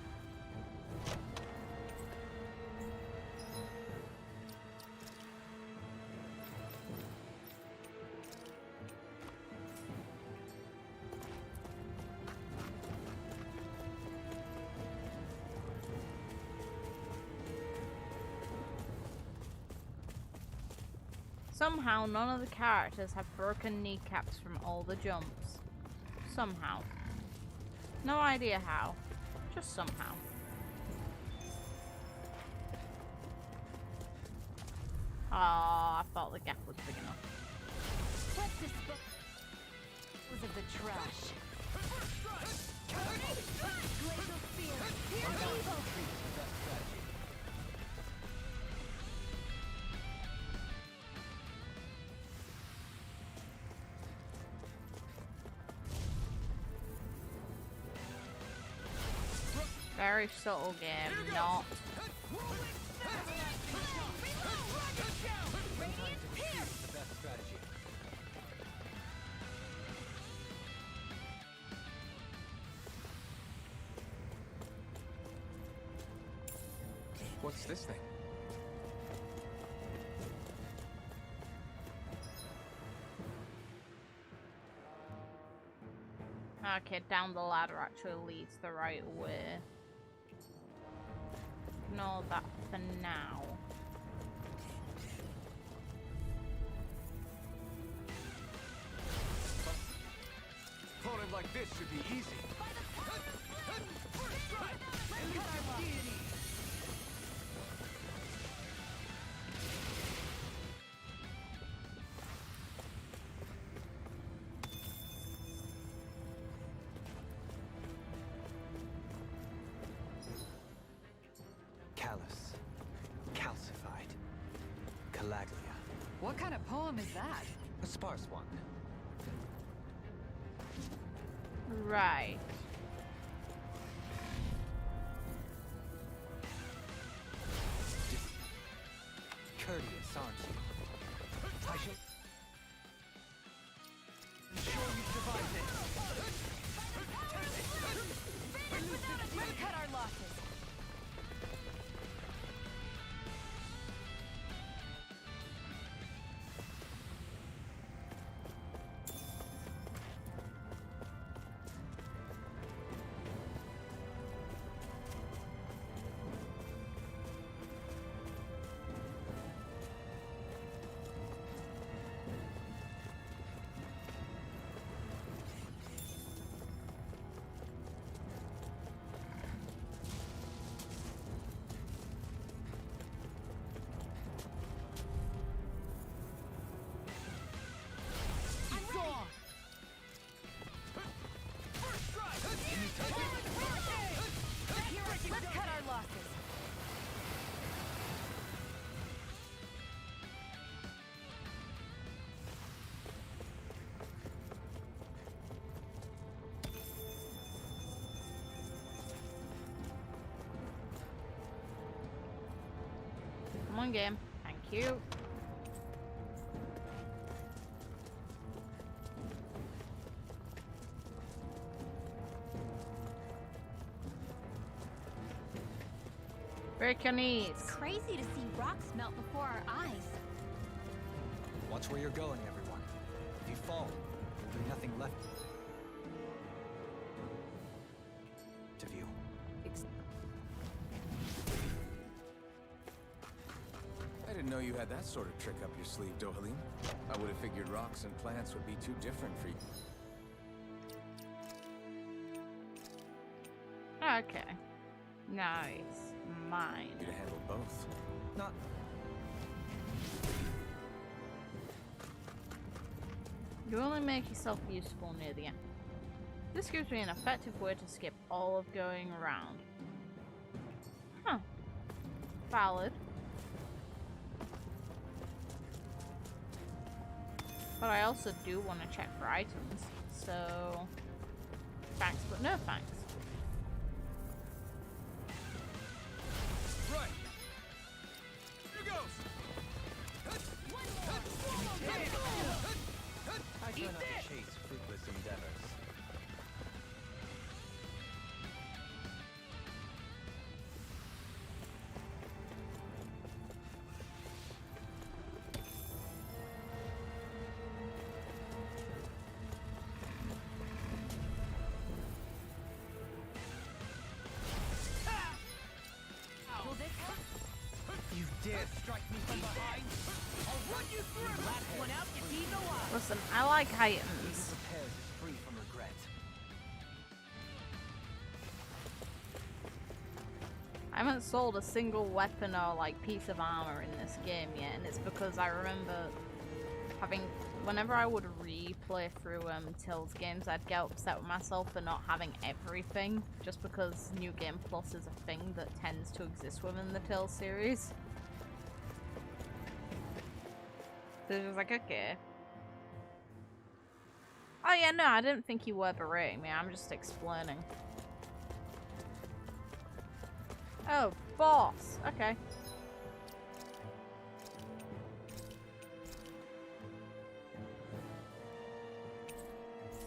Somehow, none of the characters have broken kneecaps from all the jumps. Somehow. No idea how. Just somehow. Ah, I thought the gap was big enough. Let's dispose of the trash. Glacial spear. Here evil. Very subtle game, not. What's this thing? Okay, down the ladder actually leads the right way. Ignore that for now. Opponent like this should be easy. Callous. Calcified. Calaglia. What kind of poem is that? A sparse one. Right. Courteous, aren't you? I shall... Sure you survived this. Let's cut our losses. Let's cut our losses. Come on, game. Thank you. Break your knees. It's crazy to see rocks melt before our eyes. Watch where you're going, everyone. If you fall, there'll be nothing left to view. I didn't know you had that sort of trick up your sleeve, Dohalim. I would have figured rocks and plants would be too different for you. Okay. Nice. Mine. You to handle both. Not... You only make yourself useful near the end. This gives me an effective way to skip all of going around. valid. But I also do want to check for items, so thanks, but no thanks. Right. Here goes. I try not to chase fruitless endeavors. You dare strike me from behind? I'll run you through! Last one out gets eaten alive! Listen, I like He items. who prepares is free from regret. I haven't sold a single weapon or like piece of armor in this game yet, and it's because I remember having, whenever I would replay through Till's games, I'd get upset with myself for not having everything, just because New Game Plus is a thing that tends to exist within the Till series. So it was like, okay. Oh yeah, no, I didn't think you were berating me, I'm just explaining. Oh, boss. Okay.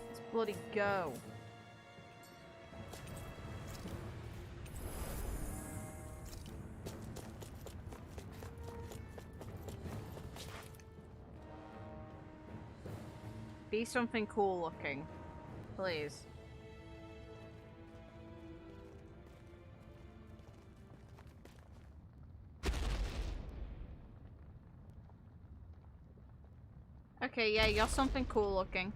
Let's bloody go. Be something cool looking, please. Okay, yeah, you're something cool looking.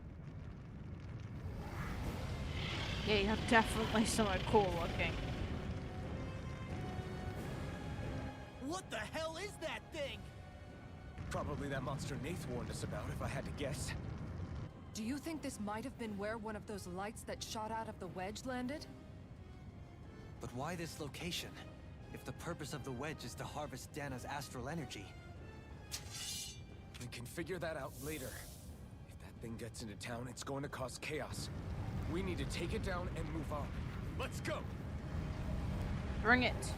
Yeah, you're definitely something cool looking. What the hell is that thing? Probably that monster Nath warned us about, if I had to guess. Do you think this might have been where one of those lights that shot out of the wedge landed? But why this location? If the purpose of the wedge is to harvest Dana's astral energy. We can figure that out later. If that thing gets into town, it's going to cause chaos. We need to take it down and move on. Let's go! Bring it.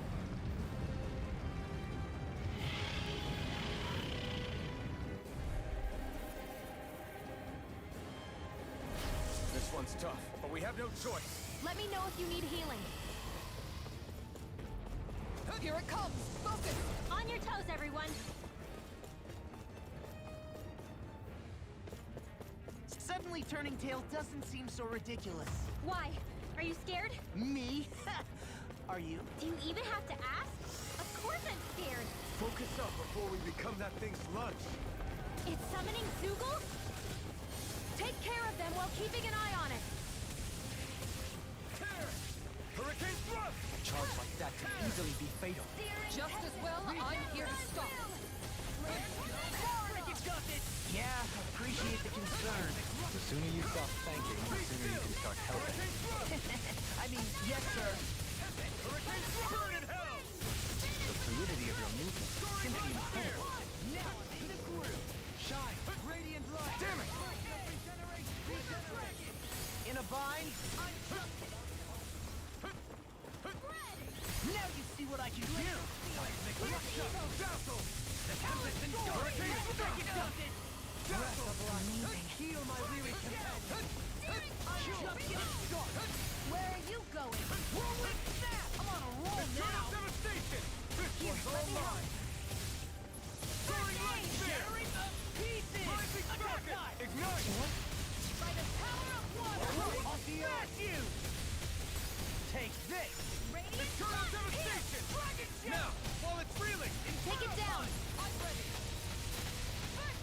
This one's tough, but we have no choice. Let me know if you need healing. Here it comes! Focus! On your toes, everyone. Suddenly turning tail doesn't seem so ridiculous. Why? Are you scared? Me? Are you? Do you even have to ask? Of course I'm scared. Focus up before we become that thing's lunch. It's summoning Zoogle? Take care of them while keeping an eye on it! Tear! Hurricane thrust! A charge like that could easily be fatal. Just as well, I'm here to stop. Yeah, appreciate the concern. The sooner you stop thanking, the sooner you can start helping. I mean, yes, sir. Burn in hell! The fluidity of your movement is simply incredible. Now, the crew. Shine, radiant light. Damn it! In a bind. Now you see what I can do. Dazzle! Heal my weary companion. Where are you going? Whirlwind snap! I'm on a roll now. Devastation! This one's all mine! Soaring light spear! Rising rocket! Ignite! By the power of water, I'll smash you! Take this! Eternal devastation! Now, while it's reeling! Take it down. I'm ready!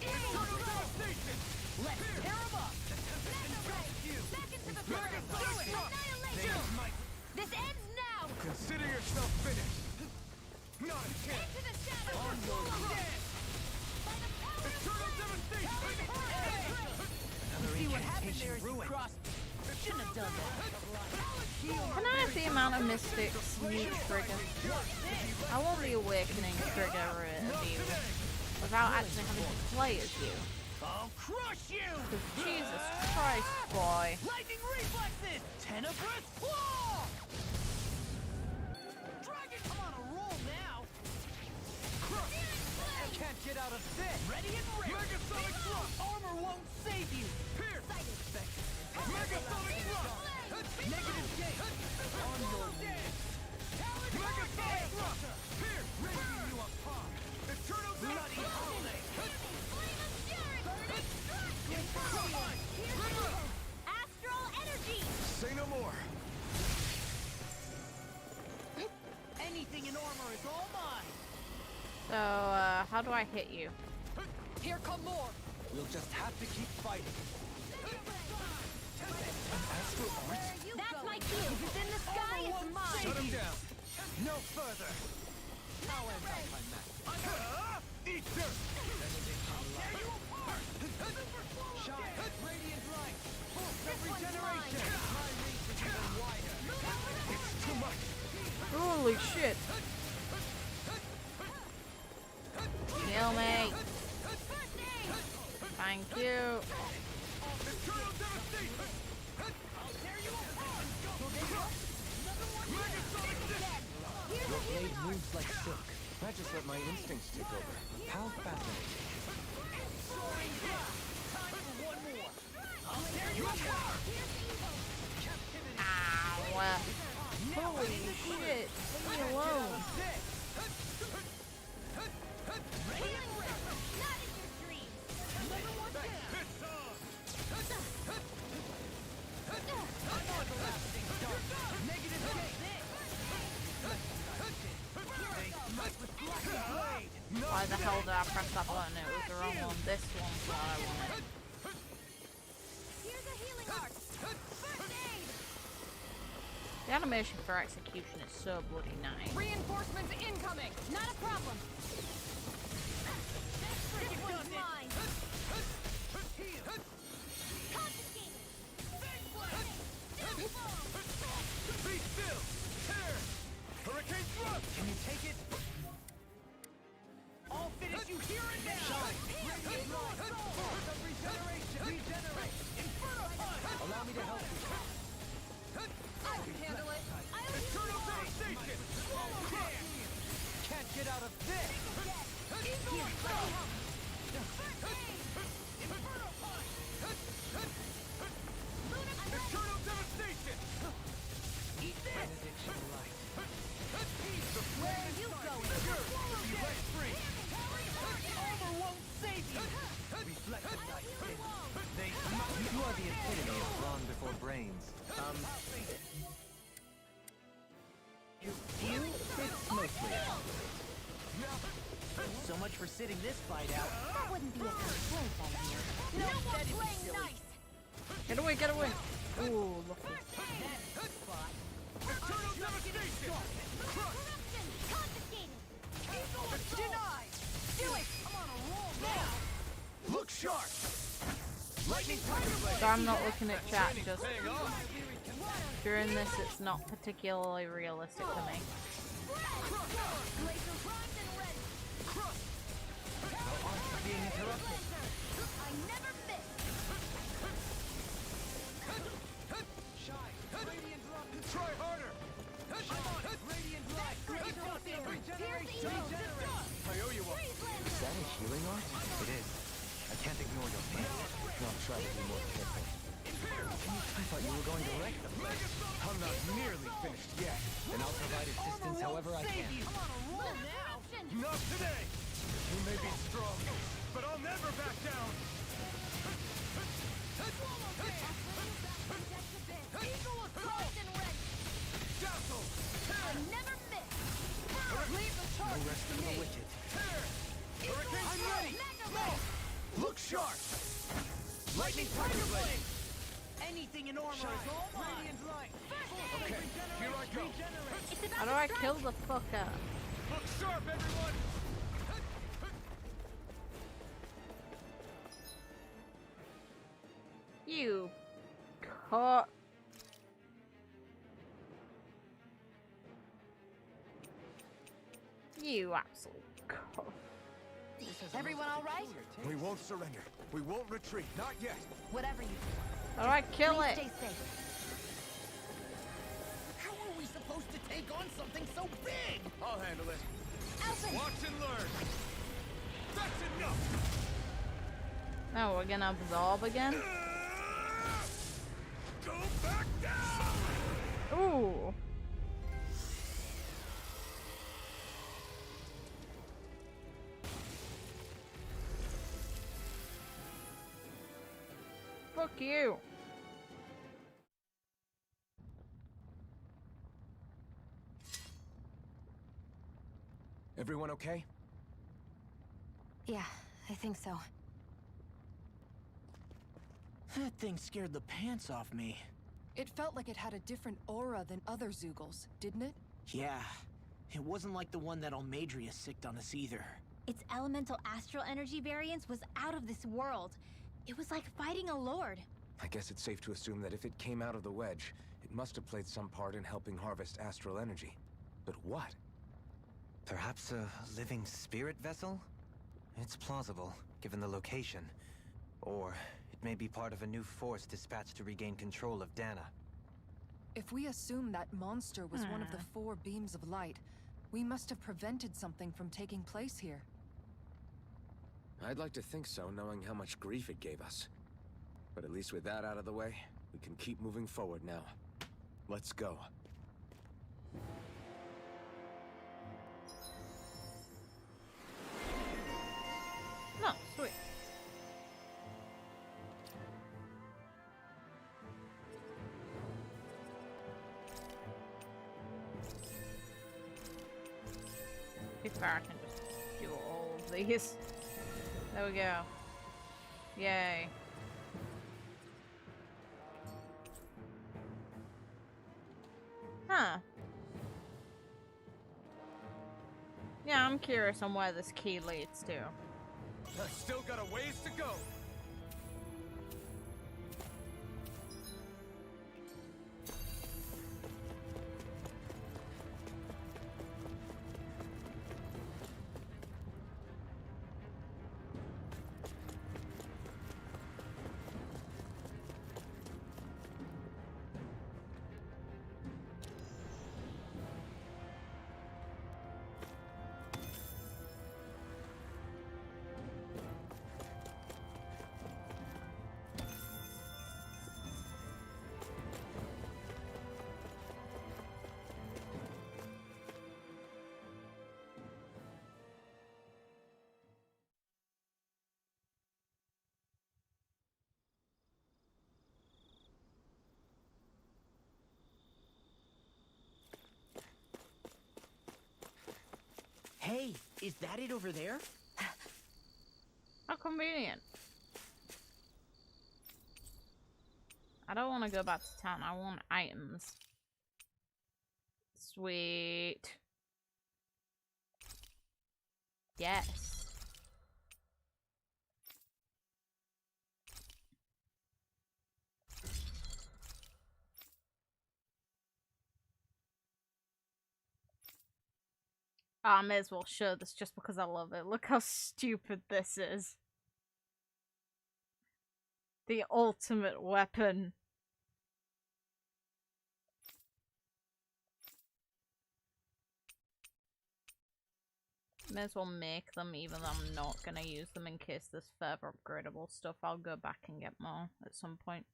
Eternal devastation! Let's tear him up! Engulf you! Back into the Dragon burrow. Blast! Annihilation. There's my... This ends now. Consider yourself finished! Not a chance! Into the shadows. On your dead! By the power of Eternal devastation! See what happened there as you crossed... Shouldn't have done that. Can I have the amount of mystics you trigger? I want the awakening trigger you without actually having to play as you. I'll crush you! Because Jesus Christ, boy. Lightning reflexes! Tenebrous claw! Dragon, I'm on a roll now! Can't get out of this! Ready and ready! Megasonic thrust! Armor won't save you! Pierce! Megasonic thrust! Negative gate! On your way! Megasonic thrust! Pierce! Raising you apart! Eternal bloody holiday! Astral energy! Say no more. Anything in armor is all mine! So, how do I hit you? Here come more! We'll just have to keep fighting. That's my cue! If it's in the sky, it's mine! Shut him down. No further! I'll end my master. Eat dirt. Shine! Radiant light! Pulse of regeneration! My reach is even wider! It's too much. Holy shit. Kill me. Thank you. Eternal devastation. I'll tear you apart! Your blade moves like silk. I just let my instincts take over. How fascinating. Time for one more! I'll tear you apart! Ow. Holy shit. Leave me alone. Why the hell did I press that button? It was the wrong one. This one's what I wanted. Here's a healing arc! First aid! The animation for execution is so bloody nice. Reinforcements incoming! Not a problem! This one's mine! Confiscate! Be still. Tear. Hurricane thrust. Can you take it? I'll finish you here and now! Shine! Radiant light! Force of regeneration! Regenerate! Inferno punch! Allow me to help you. I can handle it! Eternal devastation. Can't get out of this! Eagle assault! Inferno punch! Eternal devastation. Eat this! Benediction light. Where are you going? Be let free. Armor won't save you! Reflect the light. They You are the epitome of brawn before brains. You fits mostly. So much for sitting this fight out. That wouldn't be a complaint, I hear. No more playing nice! Get away, get away. Ooh, look. Eternal devastation. Corruption! Confiscated! Denied! Do it! I'm on a roll now! Look sharp. Lightning tiger blade. So I'm not looking at chat, just Hang on. during this it's not particularly realistic to me. Glacier primed and ready! Being interrupted. I never miss! Shine! Radiant drop! Try harder. Radiant light! Regeneration! Regenerate! I owe you one. Is that a healing art? It is. I can't ignore your pain. I'll try to be more careful. I thought you were going to wreck them. I'm not nearly finished yet. And I'll provide assistance however I can. I'm on a roll now! Not today. You may be strong, but I'll never back down. Eagle assault and ready! Dazzle. I never miss! Leave the No charge rest to for the me! wicked. Hurricane I'm ready! Mega Look sharp. Lightning tiger blade. Anything in armor is all mine! Radiant light! Okay, here I go. It's about How do to I strike. kill the fucker? Look sharp, everyone. You cut. You absolute cock. Everyone all right? We won't surrender. We won't retreat. Not yet. Whatever you do. Alright, kill Please it. stay safe. How are we supposed to take on something so big? I'll handle it. Alpha! Watch and learn. That's enough. Now we're gonna absorb again. Go back down. Ooh. Fuck you. Everyone okay? Yeah, I think so. That thing scared the pants off me. It felt like it had a different aura than other Zeugles, didn't it? Yeah, it wasn't like the one that Almadria sicked on us either. Its elemental astral energy variance was out of this world. It was like fighting a lord. I guess it's safe to assume that if it came out of the wedge, it must have played some part in helping harvest astral energy. But what? Perhaps a living spirit vessel? It's plausible, given the location. Or it may be part of a new force dispatched to regain control of Dana. If we assume that monster was one of the 4 beams of light, we must have prevented something from taking place here. I'd like to think so, knowing how much grief it gave us. But at least with that out of the way, we can keep moving forward now. Let's go. No, sweet. Be fair, I can just do all of these. There we go. Yay. Huh. Yeah, I'm curious on where this key leads to. I've still got a ways to go. Hey, is that it over there? How convenient. I don't want to go back to town. I want items. Sweet. Yes. I may as well show this just because I love it. Look how stupid this is. The ultimate weapon. May as well make them even though I'm not gonna use them in case there's further upgradable stuff. I'll go back and get more at some point.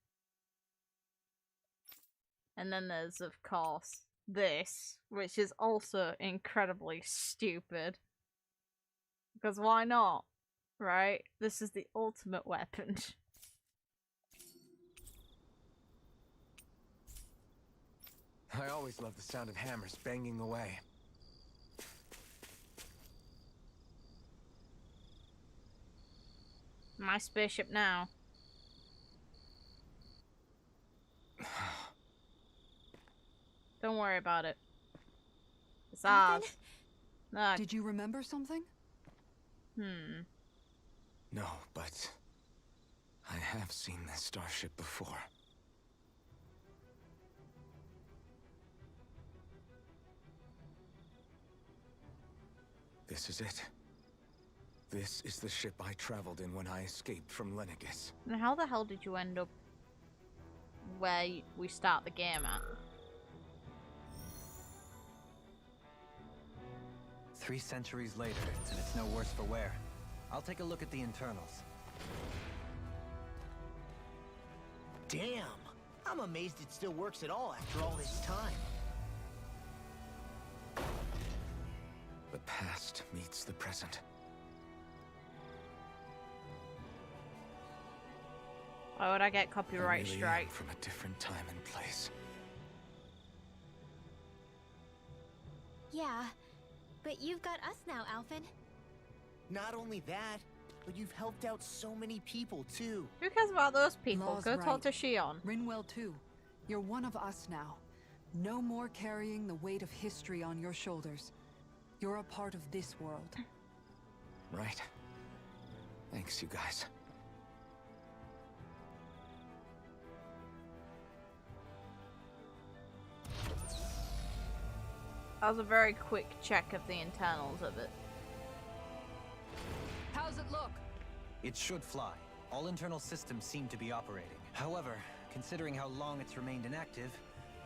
And then there's, of course, this, which is also incredibly stupid. Because why not? Right? This is the ultimate weapon. I always love the sound of hammers banging away. My spaceship now. Don't worry about it. It's ours. No. Did you remember something? No, but I have seen this starship before. This is it. This is the ship I traveled in when I escaped from Lenegis. And how the hell did you end up where we start the game at? 3 centuries later, and it's no worse for wear. I'll take a look at the internals. Damn! I'm amazed it still works at all after all this time. The past meets the present. Why would I get copyright I really strike? am from a different time and place. Yeah, but you've got us now, Alphen. Not only that, but you've helped out so many people, too. Who cares about those people? Law's Go talk right. to Shion. Rinwell too. You're one of us now. No more carrying the weight of history on your shoulders. You're a part of this world. Right. Thanks, you guys. That was a very quick check of the internals of it. How's it look? It should fly. All internal systems seem to be operating. However, considering how long it's remained inactive,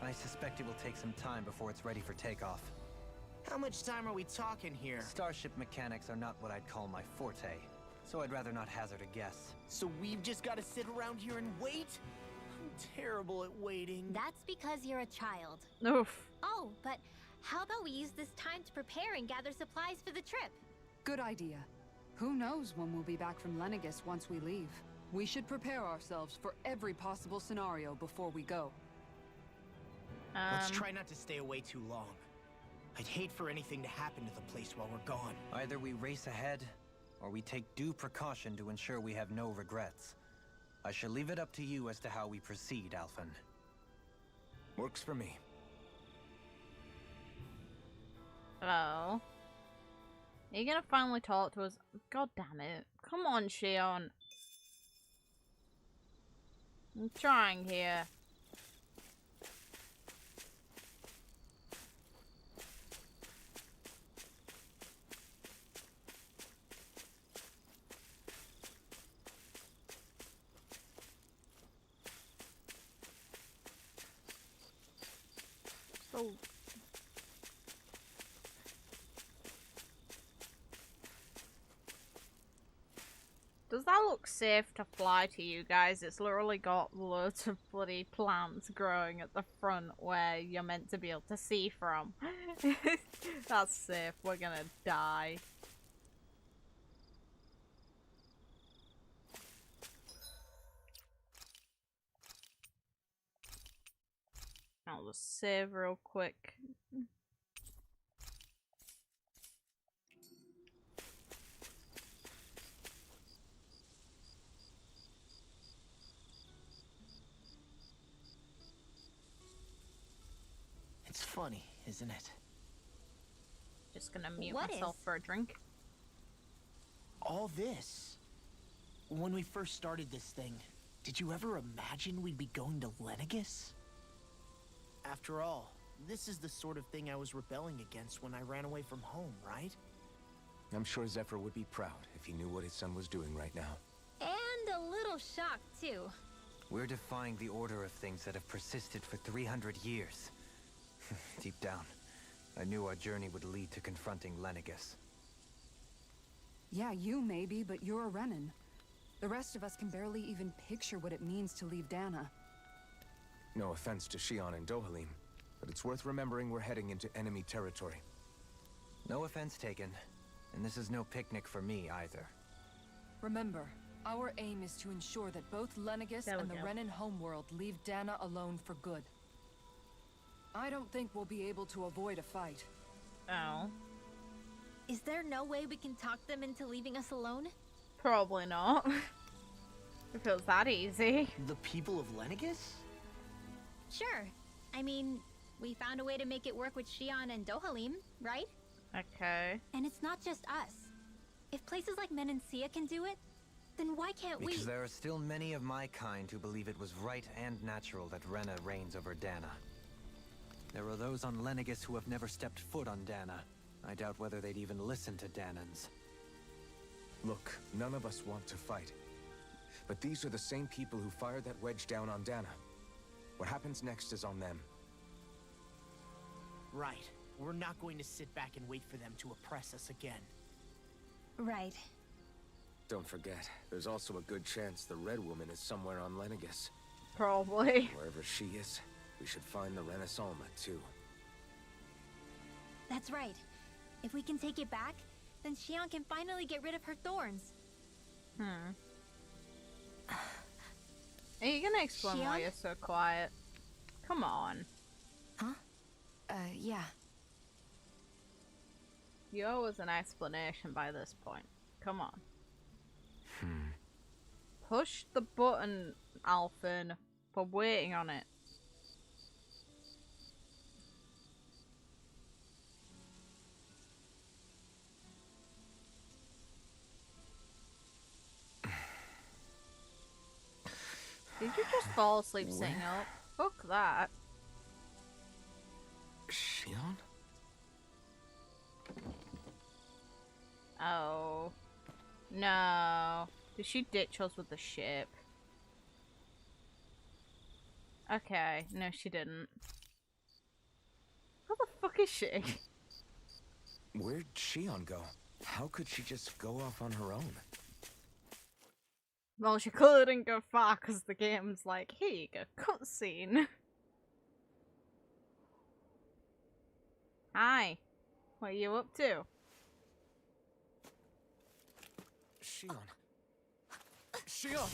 I suspect it will take some time before it's ready for takeoff. How much time are we talking here? Starship mechanics are not what I'd call my forte, so I'd rather not hazard a guess. So we've just got to sit around here and wait? I'm terrible at waiting. That's because you're a child. Oof. Oh, but how about we use this time to prepare and gather supplies for the trip? Good idea. Who knows when we'll be back from Lenegis once we leave? We should prepare ourselves for every possible scenario before we go. Let's try not to stay away too long. I'd hate for anything to happen to the place while we're gone. Either we race ahead, or we take due precaution to ensure we have no regrets. I shall leave it up to you as to how we proceed, Alphen. Works for me. Oh. Are you gonna finally talk to us? God damn it. Come on, Shion. I'm trying here. Oh. Does that look safe to fly to you guys? It's literally got loads of bloody plants growing at the front where you're meant to be able to see from. That's safe. We're gonna die. I'll just save real quick. It's funny, isn't it? Just gonna mute What myself is? for a drink. All this. When we first started this thing, did you ever imagine we'd be going to Lenegis? After all, this is the sort of thing I was rebelling against when I ran away from home, right? I'm sure Zephyr would be proud if he knew what his son was doing right now. And a little shocked, too. We're defying the order of things that have persisted for 300 years. Deep down, I knew our journey would lead to confronting Lenegis. Yeah, you maybe, but you're a Renin. The rest of us can barely even picture what it means to leave Dana. No offense to Shion and Dohalim, but it's worth remembering we're heading into enemy territory. No offense taken, and this is no picnic for me either. Remember, our aim is to ensure that both Lenegis There we and the go. Renin homeworld leave Dana alone for good. I don't think we'll be able to avoid a fight. Oh. Is there no way we can talk them into leaving us alone? Probably not. If it was that easy. The people of Lenegis? Sure. I mean, we found a way to make it work with Shion and Dohalim, right? Okay. And it's not just us. If places like Menancia can do it, then why can't we? Because there are still many of my kind who believe it was right and natural that Rena reigns over Dana. There are those on Lenegis who have never stepped foot on Dana. I doubt whether they'd even listen to Danans. Look, none of us want to fight. But these are the same people who fired that wedge down on Dana. What happens next is on them. Right. We're not going to sit back and wait for them to oppress us again. Right. Don't forget, there's also a good chance the Red Woman is somewhere on Lenegis. Probably. Wherever she is, we should find the Renaissance too. That's right. If we can take it back, then Xion can finally get rid of her thorns. Are you gonna explain why Xion? you're so quiet? Come on. Huh? Yeah. You owe us an explanation by this point. Come on. Push the button, Alphen. We're waiting on it. Did you just fall asleep sitting up? Fuck that. Xion? Oh. No. Did she ditch us with the ship? Okay. No, she didn't. Where the fuck is she? Where'd Xion go? How could she just go off on her own? Well, she couldn't go far because the game's like, here you go, cutscene. Hi. What are you up to? Xion. Xion!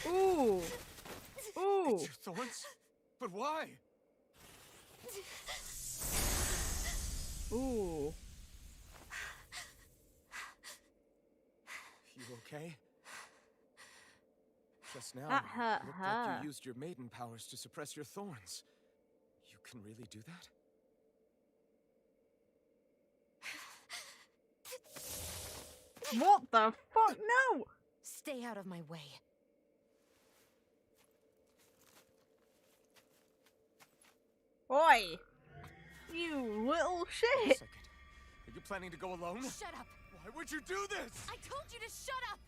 Ooh. Ooh. It's your thorns? But why? Ooh. You okay? Just now, That hurt it looked her. like you used your maiden powers to suppress your thorns. You can really do that? What the fuck? No! Stay out of my way. Oi! You little Wait a shit! second. Are you planning to go alone? Shut up! Why would you do this? I told you to shut up!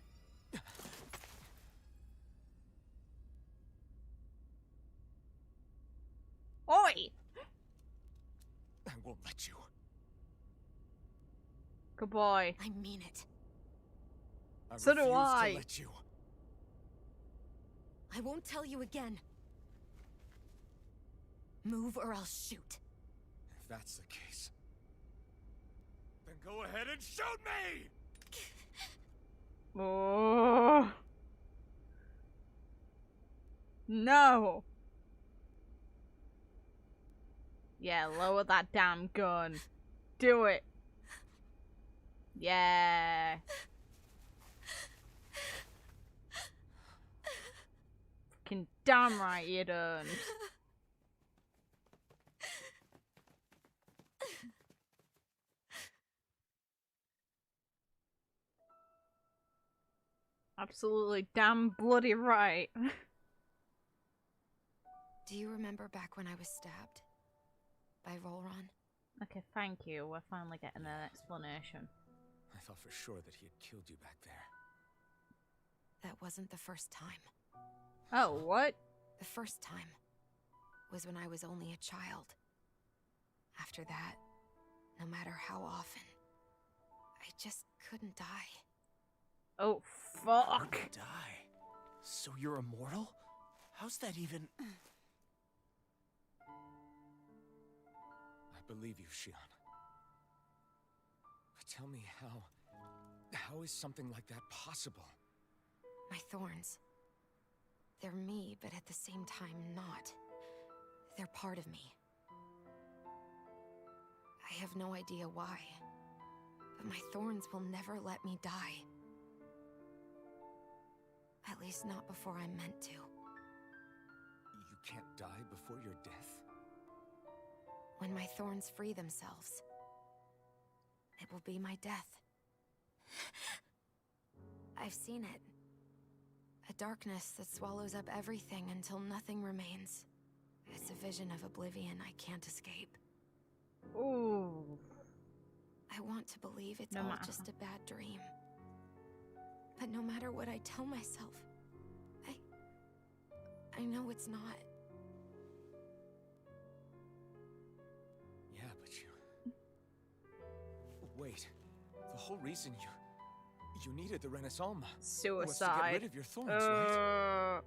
Oi! I won't let you. Good boy. I mean it. I So do refuse I. to let you. I won't tell you again. Move or I'll shoot. If that's the case, then go ahead and shoot me! Oh. No! Yeah, lower that damn gun. Do it. Yeah. Fucking damn right you don't. Absolutely damn bloody right. Do you remember back when I was stabbed? By Rolron? Okay, thank you. We're finally getting an explanation. I thought for sure that he had killed you back there. That wasn't the first time. Oh, what? The first time was when I was only a child. After that, no matter how often, I just couldn't die. Oh, fuck. Die? So you're immortal? How's that even... I believe you, Xion. But tell me how is something like that possible? My thorns. They're me, but at the same time not. They're part of me. I have no idea why, but my thorns will never let me die. At least not before I'm meant to. You can't die before your death? When my thorns free themselves, it will be my death. I've seen it. A darkness that swallows up everything until nothing remains. It's a vision of oblivion I can't escape. Ooh. want to believe it's No all matter. just a bad dream. But no matter what I tell myself, I know it's not. Yeah, but you... Wait. The whole reason you needed the Renaissance was to get Suicide. rid of your thorns, right?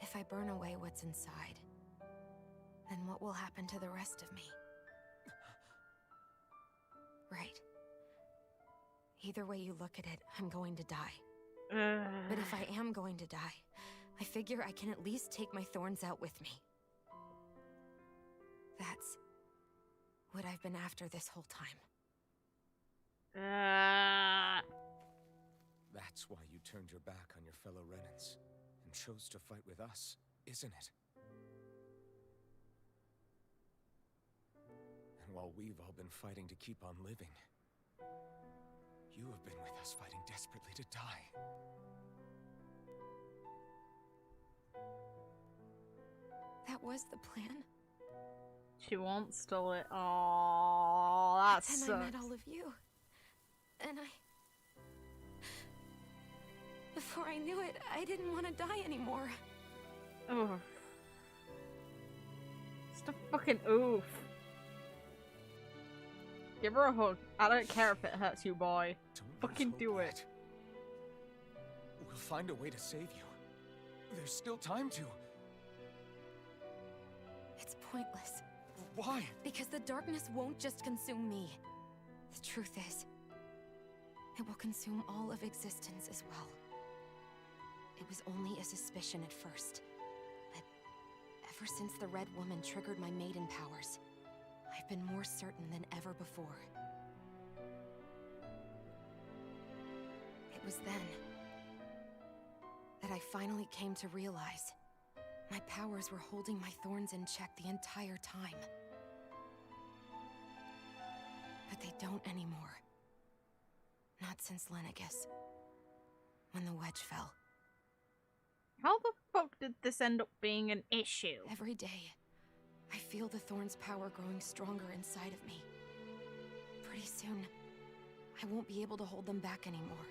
If I burn away what's inside, then what will happen to the rest of me? Right. Either way you look at it, I'm going to die. But if I am going to die, I figure I can at least take my thorns out with me. That's what I've been after this whole time. That's why you turned your back on your fellow Renans and chose to fight with us, isn't it? And while we've all been fighting to keep on living, you have been with us fighting desperately to die. That was the plan. She wants to live. Oh, that Then sucks. I met all of you. And before I knew it, I didn't want to die anymore. Oh. Just a fucking oof. Give her a hug. I don't care if it hurts you, boy. Don't Fucking lose do hope it. yet. We'll find a way to save you. There's still time to. It's pointless. Why? Because the darkness won't just consume me. The truth is, it will consume all of existence as well. It was only a suspicion at first, but ever since the Red Woman triggered my maiden powers, I've been more certain than ever before. It was then that I finally came to realize my powers were holding my thorns in check the entire time. But they don't anymore. Not since Lenegis. When the wedge fell. How the fuck did this end up being an issue? Every day, I feel the thorn's power growing stronger inside of me. Pretty soon, I won't be able to hold them back anymore.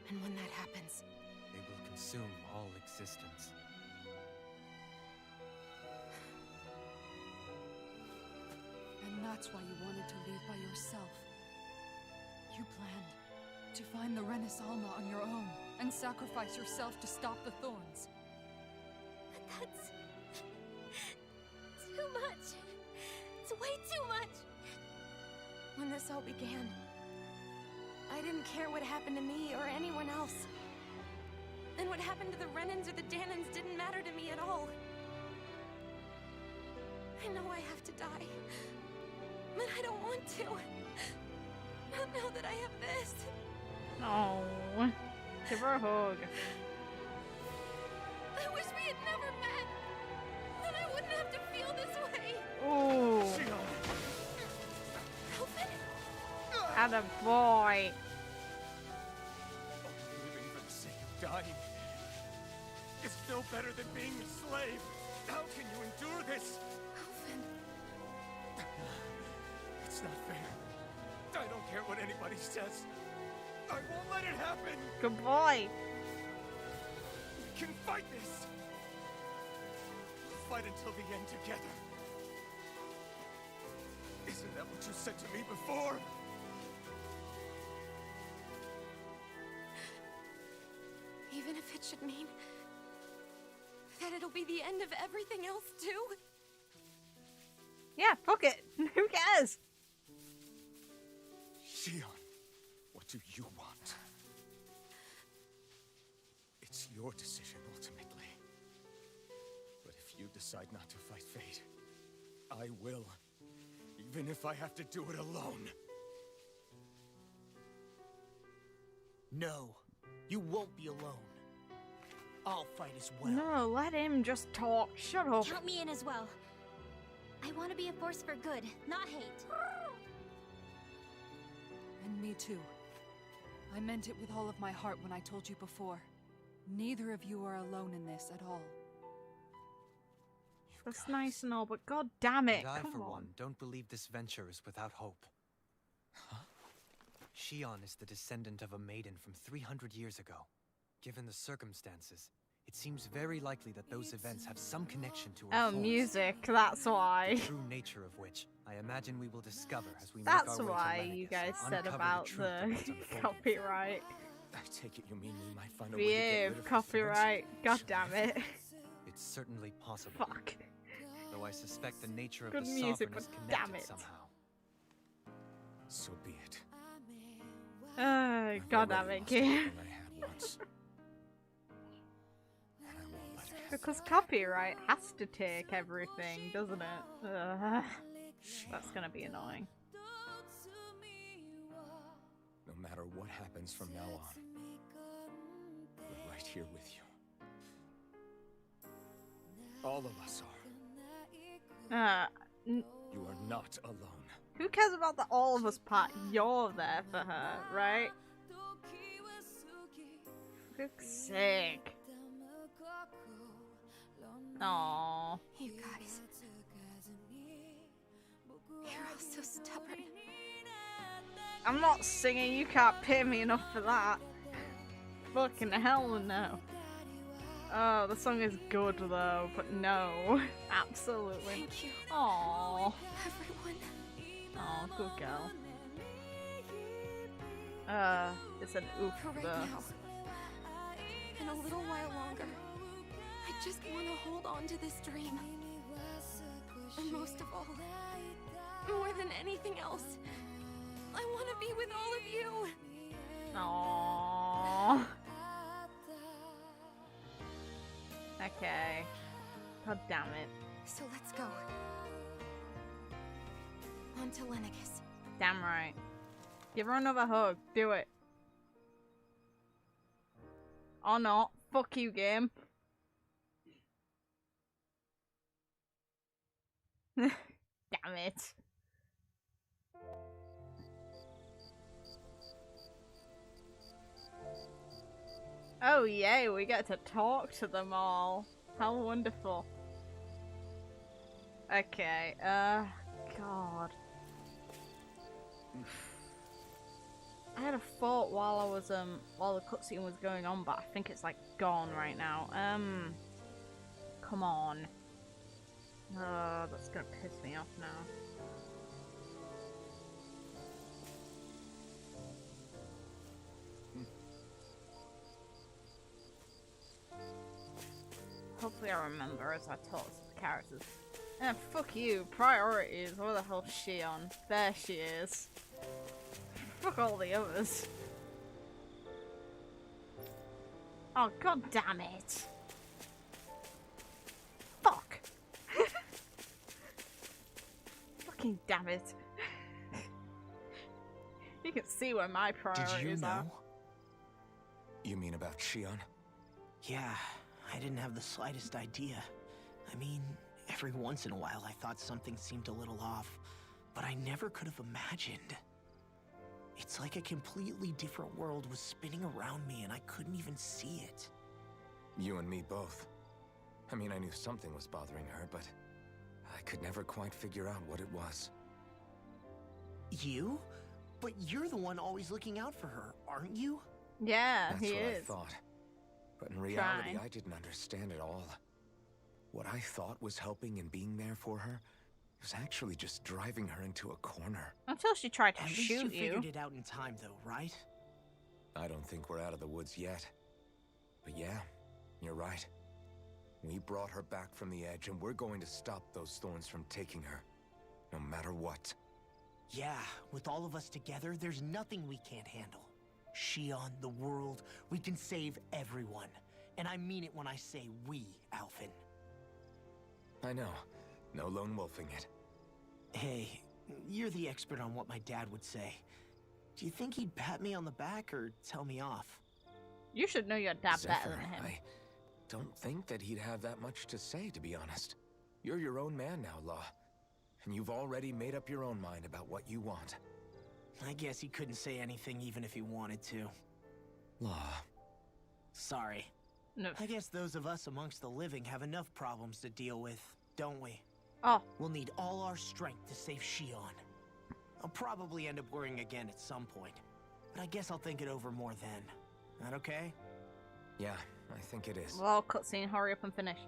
And when that happens, They will consume all existence. And that's why you wanted to leave by yourself. You planned to find the Renaissance on your own and sacrifice yourself to stop the thorns. But that's... too much. It's way too much. when this all began, I didn't care what happened to me or anyone else. And what happened to the Renans or the Danans didn't matter to me at all. I know I have to die, but I don't want to. Not now that I have this. Oh, give her a hug. I wish we had never met. Then I wouldn't have to feel this way. Ooh, atta boy. Living for the sake of dying is no better than being a slave. How can you endure this? Alvin. It's not fair. I don't care what anybody says. I won't let it happen. Good boy. We can fight this. Fight until the end together. Isn't that what you said to me before? Even if it should mean that it'll be the end of everything else too? Yeah, fuck it. Who cares? Shion, what do you want? It's your decision ultimately. But if you decide not to fight fate, I will. Even if I have to do it alone. No, you won't be alone. I'll fight as well. No, let him just talk. Shut up. Count me in as well. I want to be a force for good, not hate. And me too. I meant it with all of my heart when I told you before. Neither of you are alone in this at all. You've That's nice and all, but god damn it, And I, come for on. one, don't believe this venture is without hope. Huh? Shion is the descendant of a maiden from 300 years ago. Given the circumstances, it seems very likely that those events have some connection to her Oh, force. music, that's why. The true nature of which, I imagine we will discover as we That's make our way why to you Lenegus guys and said uncover about the, truth of the what's unfolding. copyright. I take it you mean we might find a way to get rid Behave, of the copyright, god thorns? damn it. It's certainly possible. Fuck. Though I suspect the nature of Good the music, sovereign but is damn connected it. somehow. So be it. God damn it, kid. I had once. And I won't let it happen. Because copyright has to take everything, doesn't it? That's gonna be annoying. No matter what happens from now on, we're right here with you. All of us are. You are not alone. Who cares about the all of us part? You're there for her, right? For fuck's sake. Aww. You guys. You're all so stubborn. I'm not singing, you can't pay me enough for that. Fucking hell no. Oh, the song is good though, but no. Absolutely. Thank you, Aww. everyone. Aw, good girl. It's an oof For right though. now. In a little while longer. I just want to hold on to this dream. And most of all, more than anything else, I want to be with all of you. Aww. Okay. God damn it. So let's go. On to Lenegus. Damn right. Give her another hug. Do it. Or not. Fuck you, game. Damn it. Oh yay, we get to talk to them all. How wonderful. Okay, God. I had a thought while I was, while the cutscene was going on, but I think it's, like, gone right now. Come on. That's gonna piss me off now. Hopefully I remember as I talk to the characters. And fuck you, priorities, where the hell's she on? There she is. Fuck all the others. Oh god damn it. Fuck. Fucking damn it. You can see where my priorities Did you know? are. You mean about Shion? Yeah, I didn't have the slightest idea. I mean, every once in a while I thought something seemed a little off, but I never could have imagined. It's like a completely different world was spinning around me and I couldn't even see it. You and me both. I mean, I knew something was bothering her, but I could never quite figure out what it was. You? But you're the one always looking out for her, aren't you? Yeah, That's he what is. I thought. But in reality, Trying. I didn't understand it all. What I thought was helping and being there for her was actually just driving her into a corner. Until she tried to At least shoot you figured it out in time though, right? I don't think we're out of the woods yet. But yeah, you're right. We brought her back from the edge, and we're going to stop those thorns from taking her. No matter what. Yeah, with all of us together, there's nothing we can't handle. Shion, the world, we can save everyone. And I mean it when I say we, Alphen. I know. No lone wolfing it. Hey, you're the expert on what my dad would say. Do you think he'd pat me on the back or tell me off? You should know your dad better Zephyr, than him. I don't think that he'd have that much to say, to be honest. You're your own man now, Law. And you've already made up your own mind about what you want. I guess he couldn't say anything even if he wanted to. Law. Sorry. No. I guess those of us amongst the living have enough problems to deal with. don't we? Oh, We'll need all our strength to save Shion. I'll probably end up worrying again at some point, but I guess I'll think it over more then. That okay? Yeah, I think it is. well, cutscene, hurry up and finish.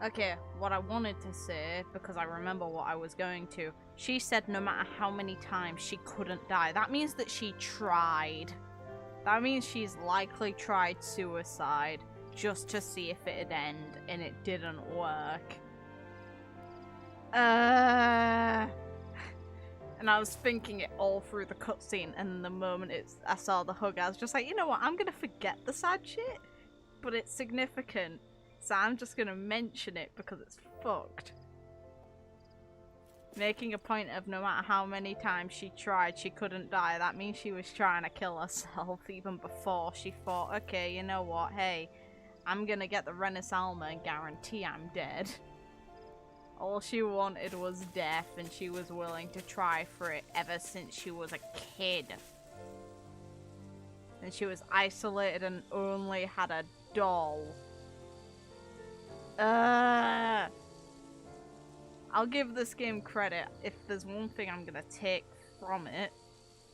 Okay, what I wanted to say, because I remember what I was going to, she said no matter how many times she couldn't die. That means that she tried. That means she's likely tried suicide just to see if it'd end, and it didn't work. And I was thinking it all through the cutscene, and the moment I saw the hug, I was just like, you know what, I'm gonna forget the sad shit, but it's significant, so I'm just gonna mention it because it's fucked. Making a point of no matter how many times she tried, she couldn't die. That means she was trying to kill herself even before she thought, okay, you know what, hey, I'm gonna get the Renis Alma and guarantee I'm dead. All she wanted was death, and she was willing to try for it ever since she was a kid. And she was isolated and only had a doll. I'll give this game credit. If there's one thing I'm gonna take from it,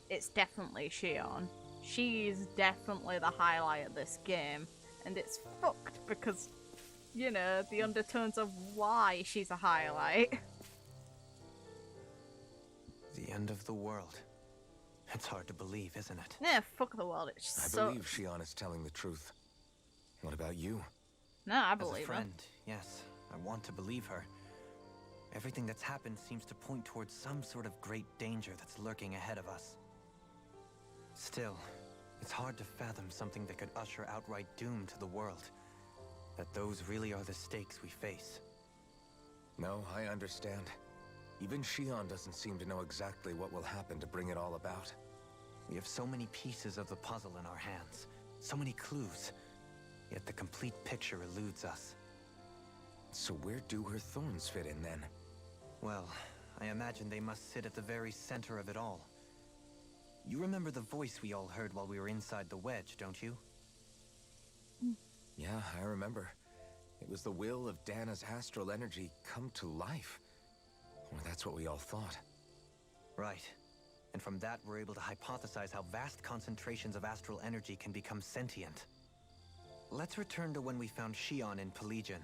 it's definitely Shion. She's definitely the highlight of this game. And it's fucked because, you know, the undertones of why she's a highlight. The end of the world. It's hard to believe, isn't it? Yeah, fuck the world. It's I so... believe Shion is telling the truth. What about you? No, I As believe a friend, yes, I want to believe her. Everything that's happened seems to point towards some sort of great danger that's lurking ahead of us. Still, it's hard to fathom something that could usher outright doom to the world. That those really are the stakes we face. No, I understand. Even Shion doesn't seem to know exactly what will happen to bring it all about. We have so many pieces of the puzzle in our hands, so many clues, yet the complete picture eludes us. So where do her thorns fit in then? Well, I imagine they must sit at the very center of it all. You remember the voice we all heard while we were inside the wedge, don't you? Yeah, I remember. It was the will of Dana's astral energy come to life. Or that's what we all thought. Right. And from that, we're able to hypothesize how vast concentrations of astral energy can become sentient. Let's return to when we found Shion in Pelegion.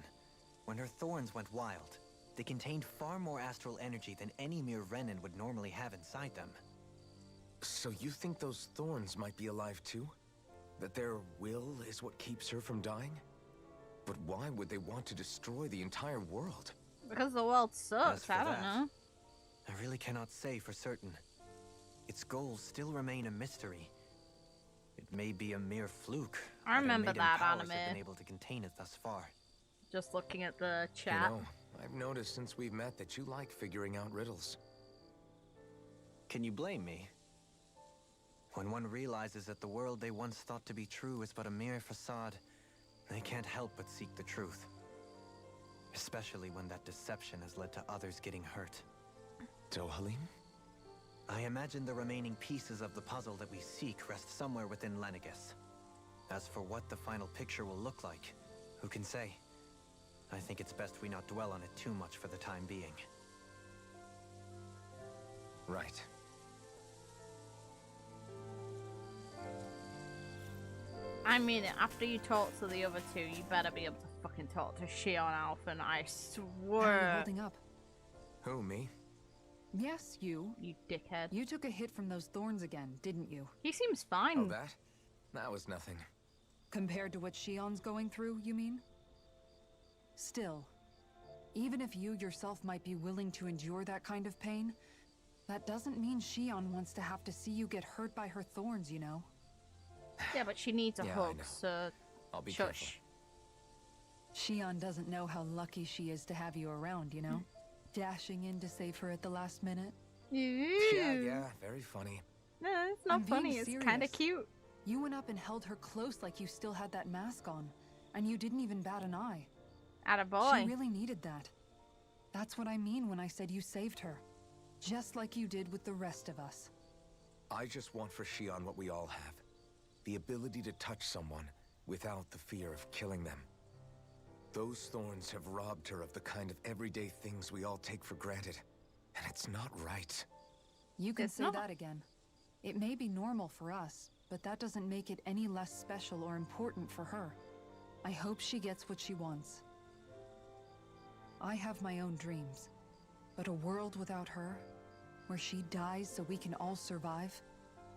When her thorns went wild, they contained far more astral energy than any mere Renin would normally have inside them. So you think those thorns might be alive too? That their will is what keeps her from dying? But why would they want to destroy the entire world? Because the world sucks, I don't know. I really cannot say for certain. Its goals still remain a mystery. It may be a mere fluke. I remember that powers anime. have been able to contain it thus far. Just looking at the chat. You know, I've noticed since we've met that you like figuring out riddles. Can you blame me? When one realizes that the world they once thought to be true is but a mere facade, they can't help but seek the truth. Especially when that deception has led to others getting hurt. Dohalim? I imagine the remaining pieces of the puzzle that we seek rest somewhere within Lenegis. As for what the final picture will look like, who can say? I think it's best we not dwell on it too much for the time being. Right. I mean, after you talk to the other two, you better be able to fucking talk to Shion Alphen, I How are you swear. holding up? Who, me? Yes, you. You dickhead. You took a hit from those thorns again, didn't you? He seems fine. Oh, that? That was nothing. Compared to what Shion's going through, you mean? Still, even if you yourself might be willing to endure that kind of pain, that doesn't mean Shion wants to have to see you get hurt by her thorns, you know? Yeah, but she needs a Yeah, I hug, know. so I'll be careful. shush. Shion doesn't know how lucky she is to have you around, you know? Dashing in to save her at the last minute. Yeah, very funny. No, it's not I'm being funny. It's kind of serious. cute. You went up and held her close like you still had that mask on, and you didn't even bat an eye. Attaboy. She really needed that. That's what I mean when I said you saved her. Just like you did with the rest of us. I just want for Shion what we all have. The ability to touch someone without the fear of killing them. Those thorns have robbed her of the kind of everyday things we all take for granted. And it's not right. You can It's say not. that again. It may be normal for us, but that doesn't make it any less special or important for her. I hope she gets what she wants. I have my own dreams, but a world without her, where she dies so we can all survive,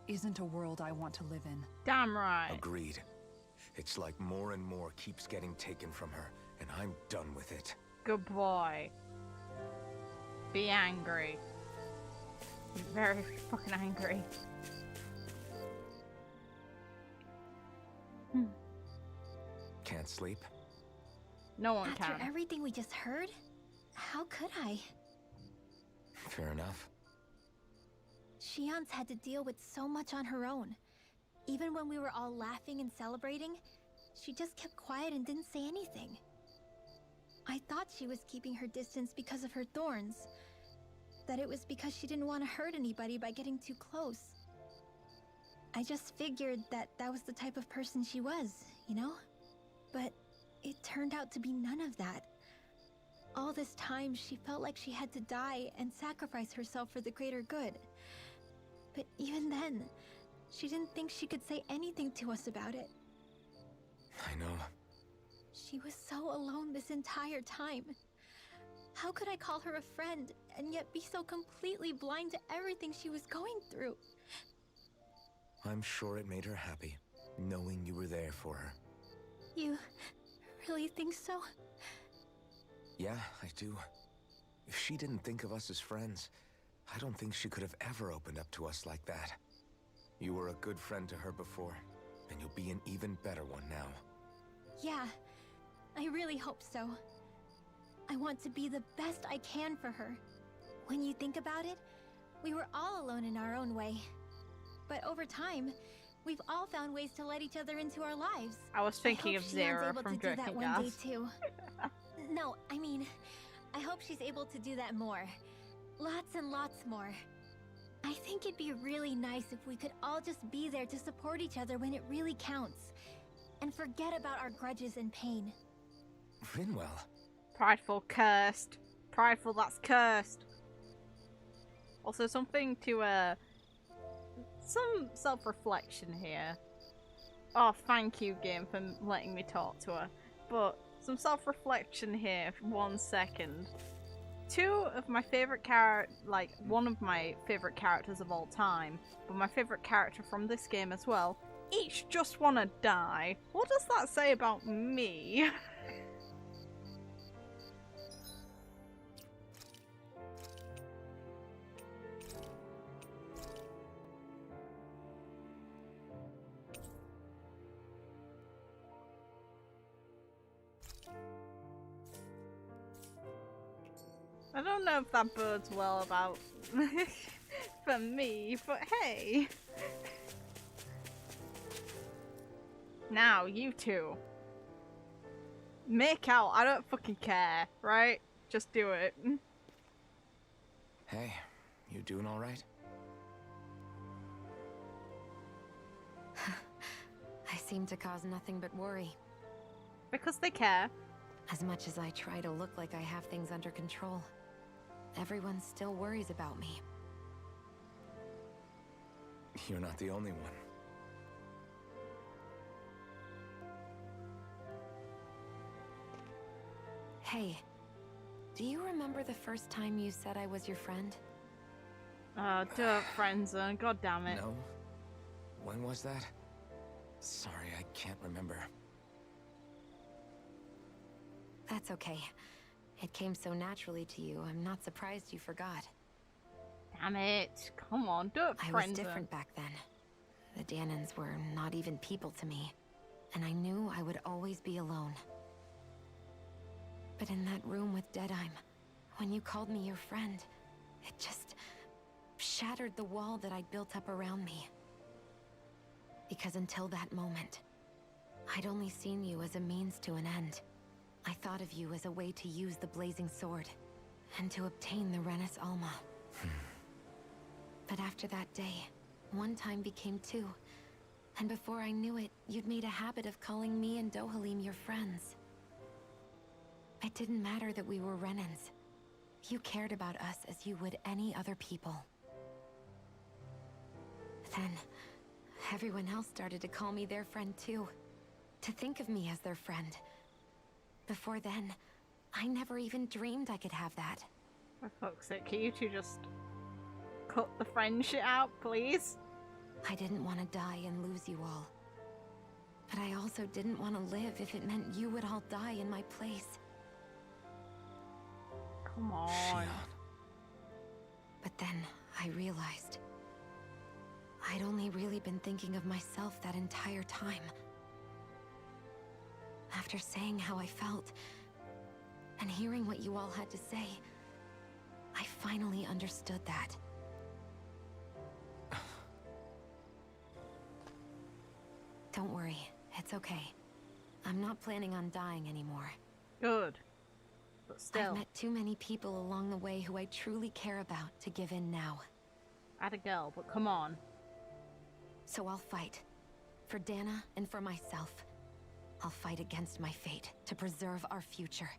isn't a world I want to live in. Damn right. Agreed. It's like more and more keeps getting taken from her, and I'm done with it. Good boy. Be angry. Be very fucking angry. Can't sleep? No one After can. everything we just heard, how could I? Fair enough. Shion's had to deal with so much on her own. Even when we were all laughing and celebrating, she just kept quiet and didn't say anything. I thought she was keeping her distance because of her thorns. That it was because she didn't want to hurt anybody by getting too close. I just figured that that was the type of person she was, you know? But it turned out to be none of that. All this time, she felt like she had to die and sacrifice herself for the greater good. But even then, she didn't think she could say anything to us about it. I know. She was so alone this entire time. How could I call her a friend and yet be so completely blind to everything she was going through? I'm sure it made her happy, knowing you were there for her. You really think so? Yeah, I do. If she didn't think of us as friends, I don't think she could have ever opened up to us like that. You were a good friend to her before, and you'll be an even better one now. Yeah, I really hope so. I want to be the best I can for her. When you think about it, we were all alone in our own way. But over time, we've all found ways to let each other into our lives. I was thinking I of hope Shion's Zero able from to do that Drinking one day Gas. too. No, I mean, I hope she's able to do that more. Lots and lots more. I think it'd be really nice if we could all just be there to support each other when it really counts. And forget about our grudges and pain. Rinwell. Prideful, cursed. Prideful, that's cursed. Also, something to, some self-reflection here. Oh, thank you, game, for letting me talk to her. But, some self-reflection here for 1 second. Two of my favorite one of my favorite characters of all time, but my favorite character from this game as well, each just want to die. What does that say about me? I don't know if that bodes well about for me, but hey. Now, you two. Make out, I don't fucking care, right? Just do it. Hey, you doing all right? I seem to cause nothing but worry. Because they care. As much as I try to look like I have things under control, everyone still worries about me. You're not the only one. Hey, do you remember the first time you said I was your friend? Duh, friendzone, god damn it. No? When was that? Sorry, I can't remember. That's okay. It came so naturally to you, I'm not surprised you forgot. Damn it. Come on, do it, I was friendzone. different back then. The Danons were not even people to me, and I knew I would always be alone. But in that room with Deadheim, when you called me your friend, it just shattered the wall that I'd built up around me. Because until that moment, I'd only seen you as a means to an end. I thought of you as a way to use the blazing sword, and to obtain the Renis Alma. But after that day, one time became two, and before I knew it, you'd made a habit of calling me and Dohalim your friends. It didn't matter that we were Renans. You cared about us as you would any other people. Then, everyone else started to call me their friend too. To think of me as their friend. Before then, I never even dreamed I could have that. For fuck's sake, can you two just cut the friend shit out, please? I didn't want to die and lose you all. But I also didn't want to live if it meant you would all die in my place. Come on. Shion. But then I realized I'd only really been thinking of myself that entire time. After saying how I felt and hearing what you all had to say, I finally understood that. Don't worry, it's okay. I'm not planning on dying anymore. Good. But still. I've met too many people along the way who I truly care about to give in now. Add a girl, but come on. So I'll fight. For Dana and for myself. I'll fight against my fate to preserve our future.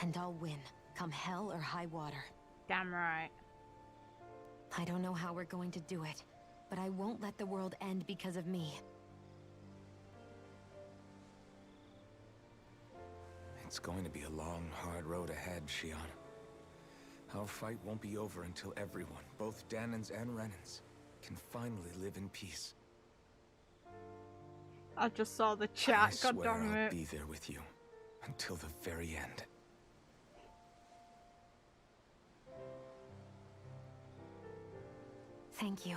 And I'll win, come hell or high water. Damn right. I don't know how we're going to do it, but I won't let the world end because of me. It's going to be a long, hard road ahead, Shion. Our fight won't be over until everyone, both Danans and Renans, can finally live in peace. I just saw the I chat, swear goddammit. I'll be there with you until the very end. Thank you.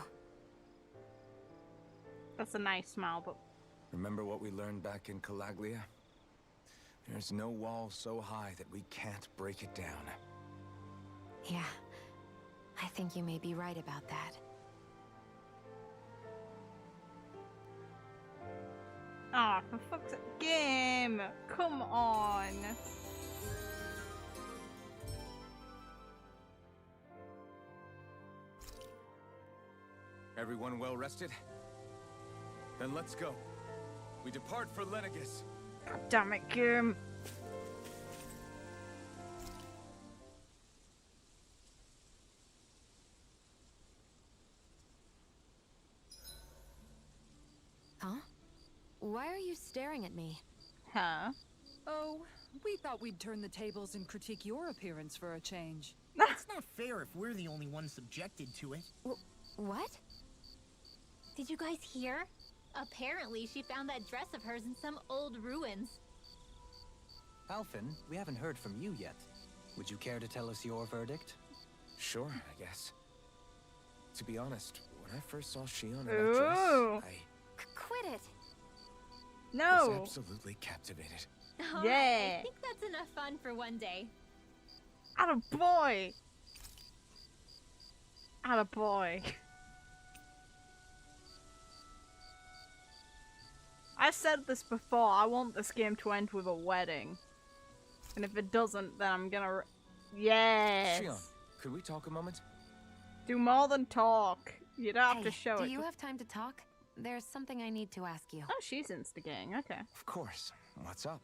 That's a nice smile, but Remember what we learned back in Calaglia? There's no wall so high that we can't break it down. Yeah, I think you may be right about that. ah, for fuck's sake, game! Come on! Everyone well rested? Then let's go. We depart for Lenegis. God damn it, game! Huh? Why are you staring at me? Huh? Oh, we thought we'd turn the tables and critique your appearance for a change. It's not fair if we're the only ones subjected to it. What? Did you guys hear? Apparently, she found that dress of hers in some old ruins. Alphen, we haven't heard from you yet. Would you care to tell us your verdict? Sure, I guess. To be honest, when I first saw Shion in that Ooh. dress, Quit it! I No! was absolutely captivated. Alright, Yeah. I think that's enough fun for one day. Attaboy! Attaboy. I said this before, I want this game to end with a wedding. And if it doesn't, then I'm gonna... Yes! Shion, could we talk a moment? Do more than talk. You don't have Hey, to show do it. you have time to talk? There's something I need to ask you. Oh, she's instigating, okay. Of course. What's up?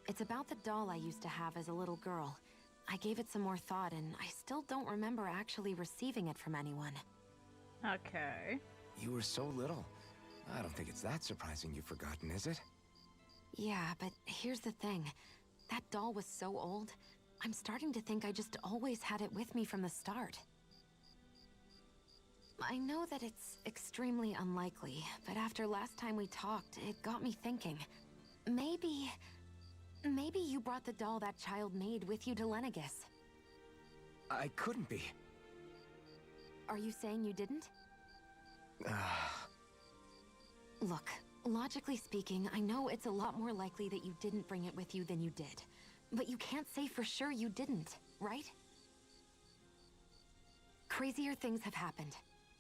It's about the doll I used to have as a little girl. I gave it some more thought, and I still don't remember actually receiving it from anyone. Okay. You were so little. I don't think it's that surprising you've forgotten, is it? Yeah, but here's the thing. That doll was so old, I'm starting to think I just always had it with me from the start. I know that it's extremely unlikely, but after last time we talked, it got me thinking. Maybe you brought the doll that child made with you to Lenegis. I couldn't be. Are you saying you didn't? Look, logically speaking, I know it's a lot more likely that you didn't bring it with you than you did. But you can't say for sure you didn't, right? Crazier things have happened.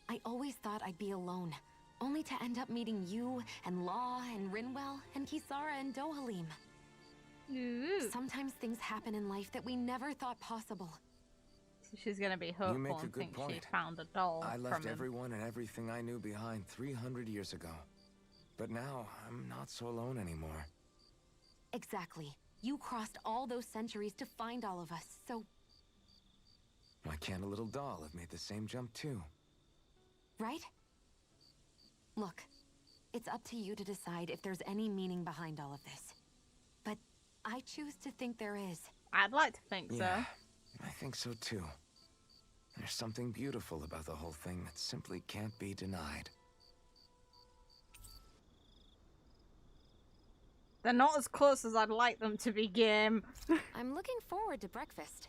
I always thought I'd be alone, only to end up meeting you, and Law, and Rinwell, and Kisara, and Dohalim. Ooh. Sometimes things happen in life that we never thought possible. So she's gonna be You hopeful make a and good think she point. found a doll I from left him. everyone and everything I knew behind 300 years ago. But now, I'm not so alone anymore. Exactly. You crossed all those centuries to find all of us, so... Why can't a little doll have made the same jump too? Right? Look, it's up to you to decide if there's any meaning behind all of this. But I choose to think there is. I'd like to think so. Yeah, I think so too. There's something beautiful about the whole thing that simply can't be denied. They're not as close as I'd like them to be, game. I'm looking forward to breakfast.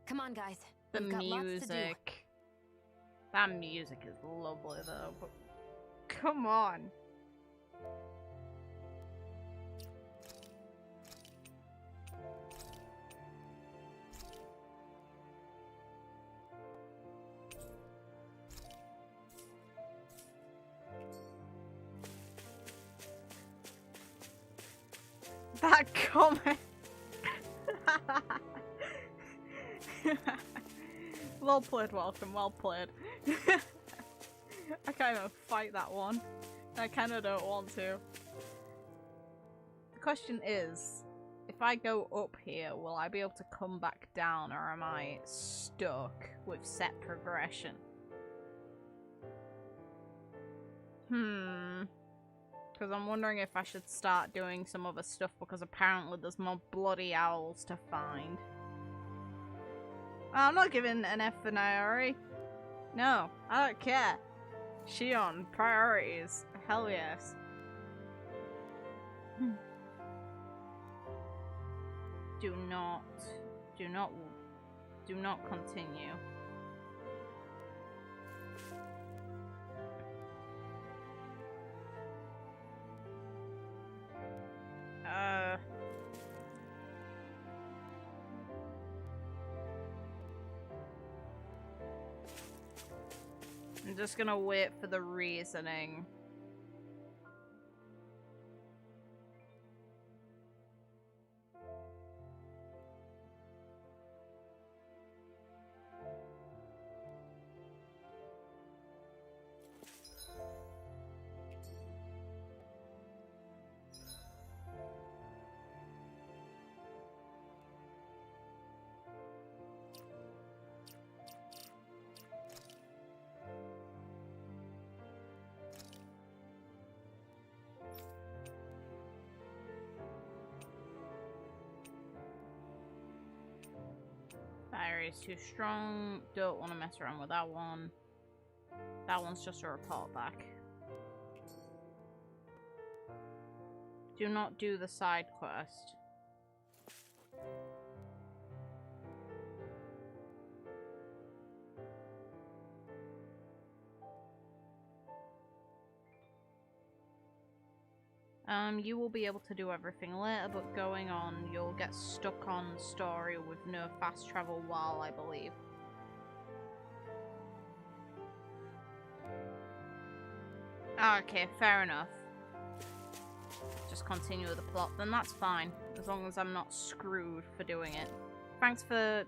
Come on, guys. The We've got lots to do. music. That music is lovely, though. But come on. That comment. Well played, Welcome. Well played. I can't even fight that one. I kind of don't want to. The question is, if I go up here, will I be able to come back down, or am I stuck with set progression? Because I'm wondering if I should start doing some other stuff, because apparently there's more bloody owls to find. I'm not giving an F for Naori. No, I don't care. Shion, priorities. Hell yes. Do not continue. I'm just gonna wait for the reasoning. Battery is too strong. Don't want to mess around with that one. That one's just a report back. Do not do the side quest. You will be able to do everything later, but going on, you'll get stuck on story with no fast travel while, I believe. Okay, fair enough. Just continue with the plot, then that's fine. As long as I'm not screwed for doing it. Thanks for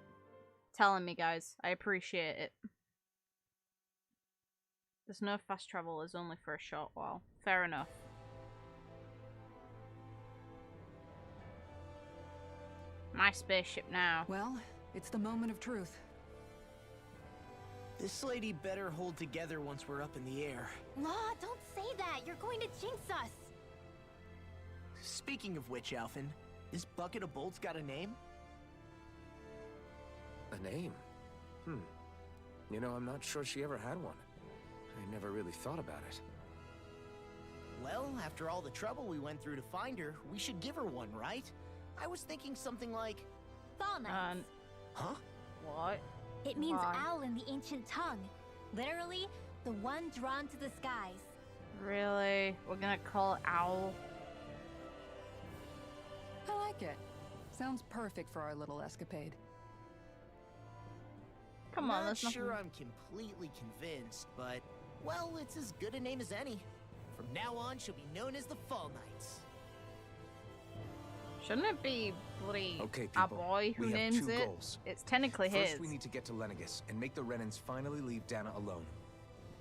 telling me, guys. I appreciate it. There's no fast travel, it's only for a short while. Fair enough. My spaceship now. Well, it's the moment of truth. This lady better hold together once we're up in the air. Law, don't say that. You're going to jinx us. Speaking of which, Alphen, this bucket of bolts got a name? A name? You know, I'm not sure she ever had one. I never really thought about it. Well, after all the trouble we went through to find her, we should give her one, right? I was thinking something like... Fall Knights. Huh? What? It means Why? owl in the ancient tongue. Literally, the one drawn to the skies. Really? We're gonna call it Owl? I like it. Sounds perfect for our little escapade. Come on, Not there's nothing... sure I'm completely convinced, but... Well, it's as good a name as any. From now on, she'll be known as the Fall Knights. Shouldn't it be bloody Okay, our people, boy who we have names two it? goals. It's technically his. First, we need to get to Lenegus and make the Renans finally leave Dana alone.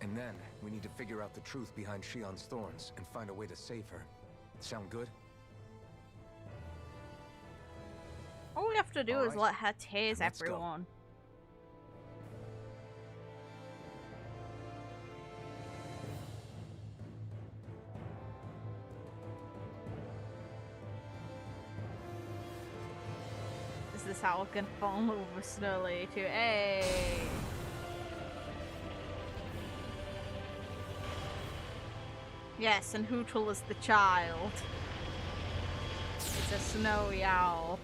And then, we need to figure out the truth behind Shion's thorns and find a way to save her. Sound good? All we have to do is let her tase Let's go. everyone. Is this how we can fall in love with Snow Lady too? Hey! Yes, and Hootle is the child. It's a snowy owl.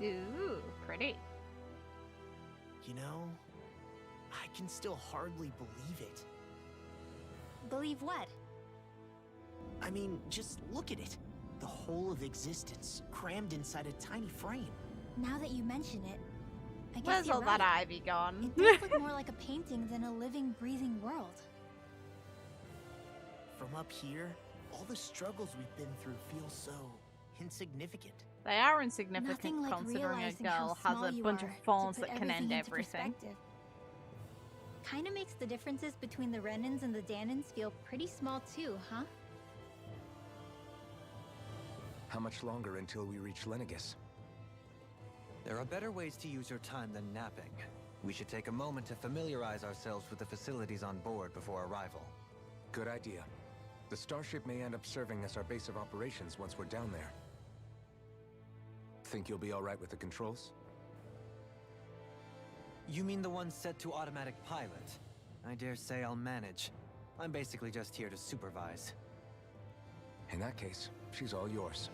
Ooh, pretty. You know, I can still hardly believe it. Believe what? I mean, just look at it. The whole of existence, crammed inside a tiny frame. Now that you mention it, I guess Where's you're all right. that ivy gone? It does look more like a painting than a living, breathing world. From up here, all the struggles we've been through feel so insignificant. They are insignificant Nothing like considering a realizing how girl has small a you bunch are of to thorns put that can end into everything. perspective. Kinda makes the differences between the Renans and the Danans feel pretty small too, huh? How much longer until we reach Lenegis? There are better ways to use your time than napping. We should take a moment to familiarize ourselves with the facilities on board before arrival. Good idea. The starship may end up serving as our base of operations once we're down there. Think you'll be alright with the controls? You mean the one set to automatic pilot? I dare say I'll manage. I'm basically just here to supervise. In that case, she's all yours.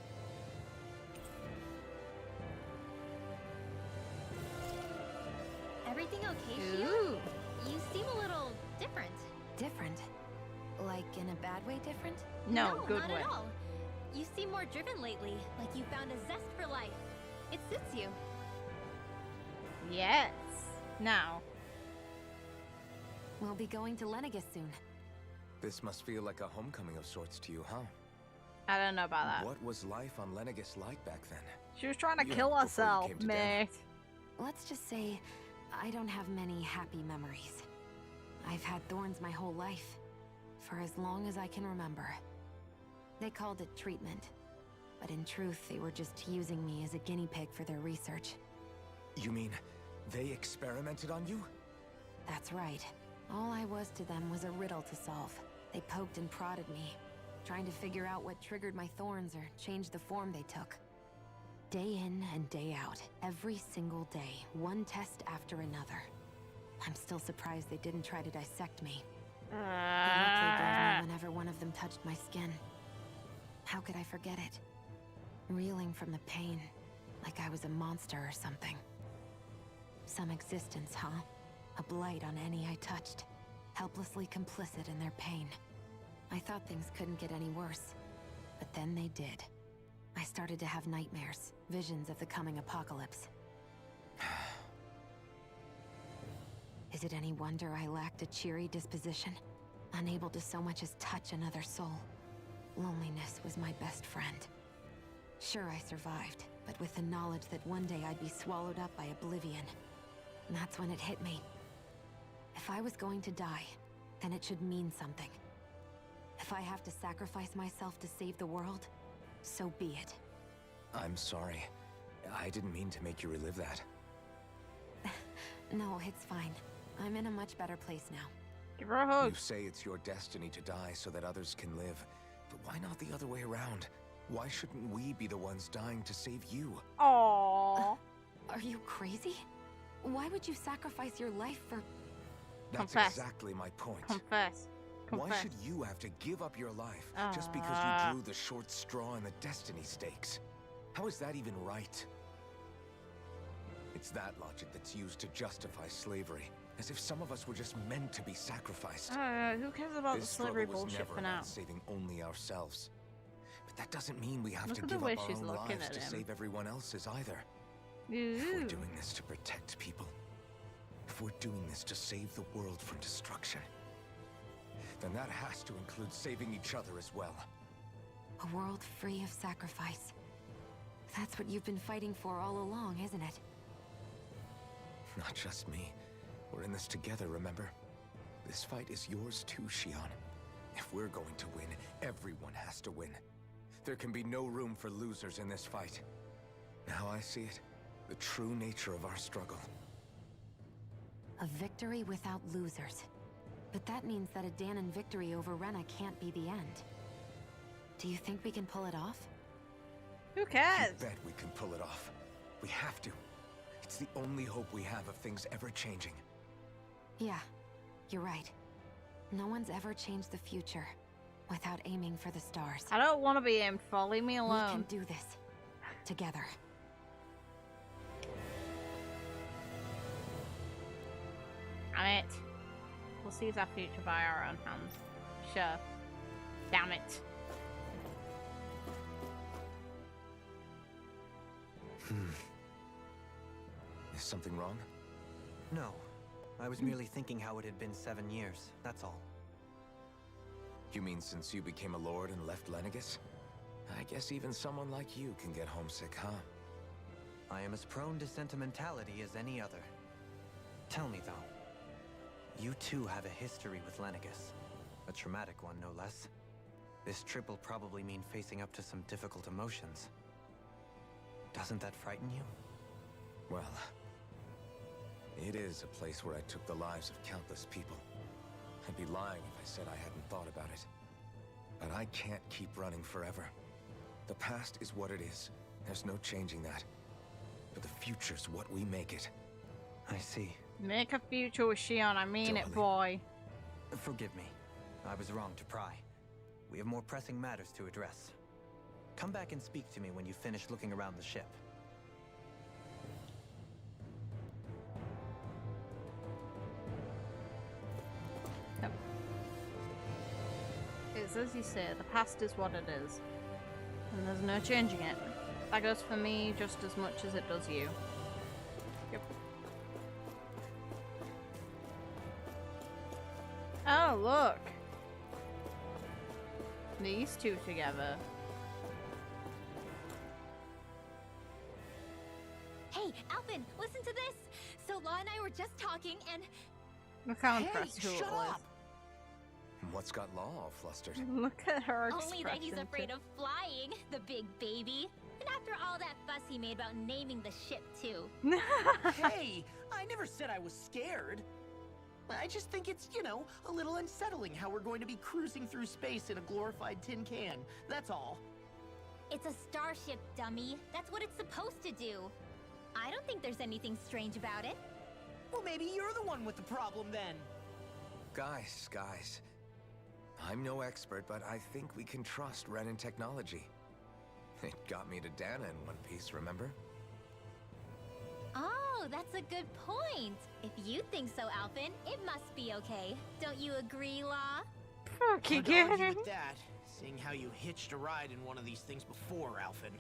Everything okay, Shio? Ooh. You seem a little different. Different? Like in a bad way different? No, good not way. at all. You seem more driven lately, like you found a zest for life. It suits you. Yes. Now. We'll be going to Lenegis soon. This must feel like a homecoming of sorts to you, huh? I don't know about that. What was life on Lenegis like back then? She was trying to Yeah, kill before you herself, came to mate. Let's just say, I don't have many happy memories. I've had thorns my whole life, for as long as I can remember. They called it treatment, but in truth, they were just using me as a guinea pig for their research. You mean, they experimented on you? That's right. All I was to them was a riddle to solve. They poked and prodded me, trying to figure out what triggered my thorns or changed the form they took. Day in and day out, every single day, one test after another. I'm still surprised they didn't try to dissect me. The look they gave me whenever one of them touched my skin. How could I forget it? Reeling from the pain, like I was a monster or something. Some existence, huh? A blight on any I touched, helplessly complicit in their pain. I thought things couldn't get any worse, but then they did. I started to have nightmares, visions of the coming apocalypse. Is it any wonder I lacked a cheery disposition? Unable to so much as touch another soul. Loneliness was my best friend. Sure, I survived, but with the knowledge that one day I'd be swallowed up by oblivion. And that's when it hit me. If I was going to die, then it should mean something. If I have to sacrifice myself to save the world, so be it. I'm sorry. I didn't mean to make you relive that. No, it's fine. I'm in a much better place now. Give her a hug. You say it's your destiny to die so that others can live. But why not the other way around? Why shouldn't we be the ones dying to save you? Aww. Are you crazy? Why would you sacrifice your life for... That's Confess. exactly my point. Confess. Why Confess. should you have to give up your life just because you drew the short straw in the destiny stakes? How is that even right? It's that logic that's used to justify slavery, as if some of us were just meant to be sacrificed. Who cares about This the slavery struggle was bullshit never for now? about saving only ourselves. But that doesn't mean we have Look to at the give way up our she's own looking lives at to him. save everyone else's either. If we're Ooh. doing this to protect people, If we're doing this to save the world from destruction, then that has to include saving each other as well. A world free of sacrifice. That's what you've been fighting for all along, isn't it? Not just me. We're in this together, remember? This fight is yours too, Shion. If we're going to win, everyone has to win. There can be no room for losers in this fight. Now I see it. The true nature of our struggle. A victory without losers. But that means that a Danon victory over Rena can't be the end. Do you think we can pull it off? Who cares? You bet we can pull it off. We have to. It's the only hope we have of things ever changing. Yeah, you're right. No one's ever changed the future without aiming for the stars. I don't want to be aimed for. Leave me alone. We can do this. Together. Damn it. We'll seize our future by our own hands. Sure. Damn it. Is something wrong? No. I was merely thinking how it had been 7 years, that's all. You mean since you became a lord and left Lenegis? I guess even someone like you can get homesick, huh? I am as prone to sentimentality as any other. Tell me, though. You too have a history with Lenegis. A traumatic one, no less. This trip will probably mean facing up to some difficult emotions. Doesn't that frighten you? Well, it is a place where I took the lives of countless people. I'd be lying if I said I hadn't thought about it. But I can't keep running forever. The past is what it is. There's no changing that. But the future's what we make it. I see. Make a future with Shion, I mean it, boy. Forgive me. I was wrong to pry. We have more pressing matters to address. Come back and speak to me when you finish looking around the ship. It's as you say, the past is what it is. And there's no changing it. That goes for me just as much as it does you. Yep. Oh, look! These two together. Hey, Alvin, listen to this! So Law and I were just talking and... Look how impressed who it was. What's got Law all flustered? Look at her expression. Only that he's afraid of flying, the big baby. And after all that fuss he made about naming the ship, too. Hey, I never said I was scared. I just think it's, you know, a little unsettling how we're going to be cruising through space in a glorified tin can. That's all. It's a starship, dummy. That's what it's supposed to do. I don't think there's anything strange about it. Well, maybe you're the one with the problem then. Guys. I'm no expert, but I think we can trust Renan technology. It got me to Dana in one piece, remember? Oh, that's a good point. If you think so, Alvin, it must be okay. Don't you agree, Law? Fucking Hard to argue kidding. with that, seeing how you hitched a ride in one of these things before, Alvin.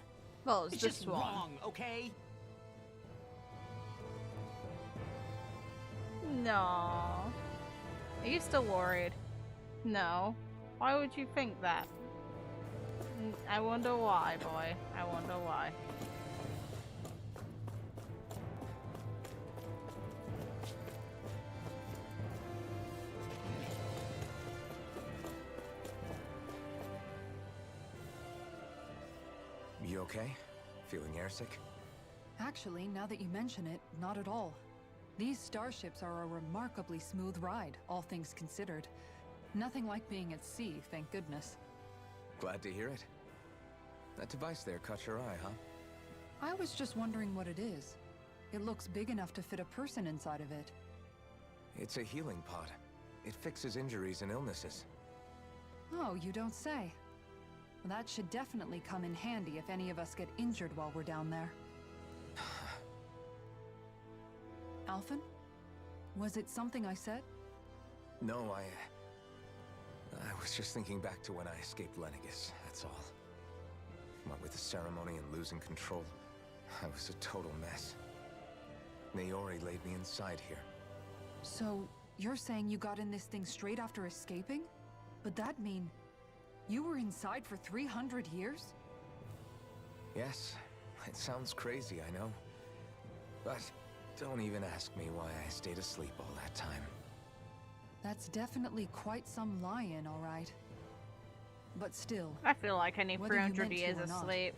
Well, it's It's this just one. wrong, okay? No. Are you still worried? No. Why would you think that? I wonder why, boy. I wonder why. You okay? Feeling airsick? Actually, now that you mention it, not at all. These starships are a remarkably smooth ride, all things considered. Nothing like being at sea, thank goodness. Glad to hear it. That device there caught your eye, huh? I was just wondering what it is. It looks big enough to fit a person inside of it. It's a healing pod. It fixes injuries and illnesses. Oh, you don't say. That should definitely come in handy if any of us get injured while we're down there. Alphen? Was it something I said? No, I was just thinking back to when I escaped Lenegis, that's all. What with the ceremony and losing control, I was a total mess. Naori laid me inside here, So, you're saying you got in this thing straight after escaping? But that'd mean you were inside for 300 years? Yes, it sounds crazy, I know. But don't even ask me why I stayed asleep all that time. That's definitely quite some lie-in, all right. But still, I feel like I need whether you 300 meant to years or of not, sleep.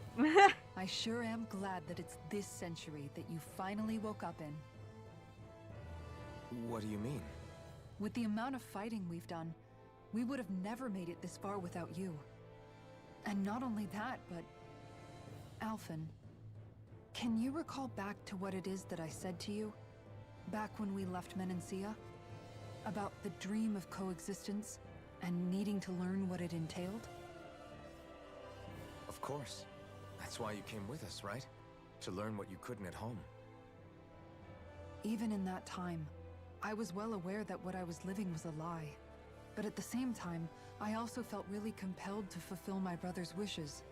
I sure am glad that it's this century that you finally woke up in. What do you mean? With the amount of fighting we've done, we would have never made it this far without you. And not only that, but... Alphen, can you recall back to what it is that I said to you? Back when we left Menancia? About the dream of coexistence, and needing to learn what it entailed? Of course. That's why you came with us, right? To learn what you couldn't at home. Even in that time, I was well aware that what I was living was a lie. But at the same time, I also felt really compelled to fulfill my brother's wishes.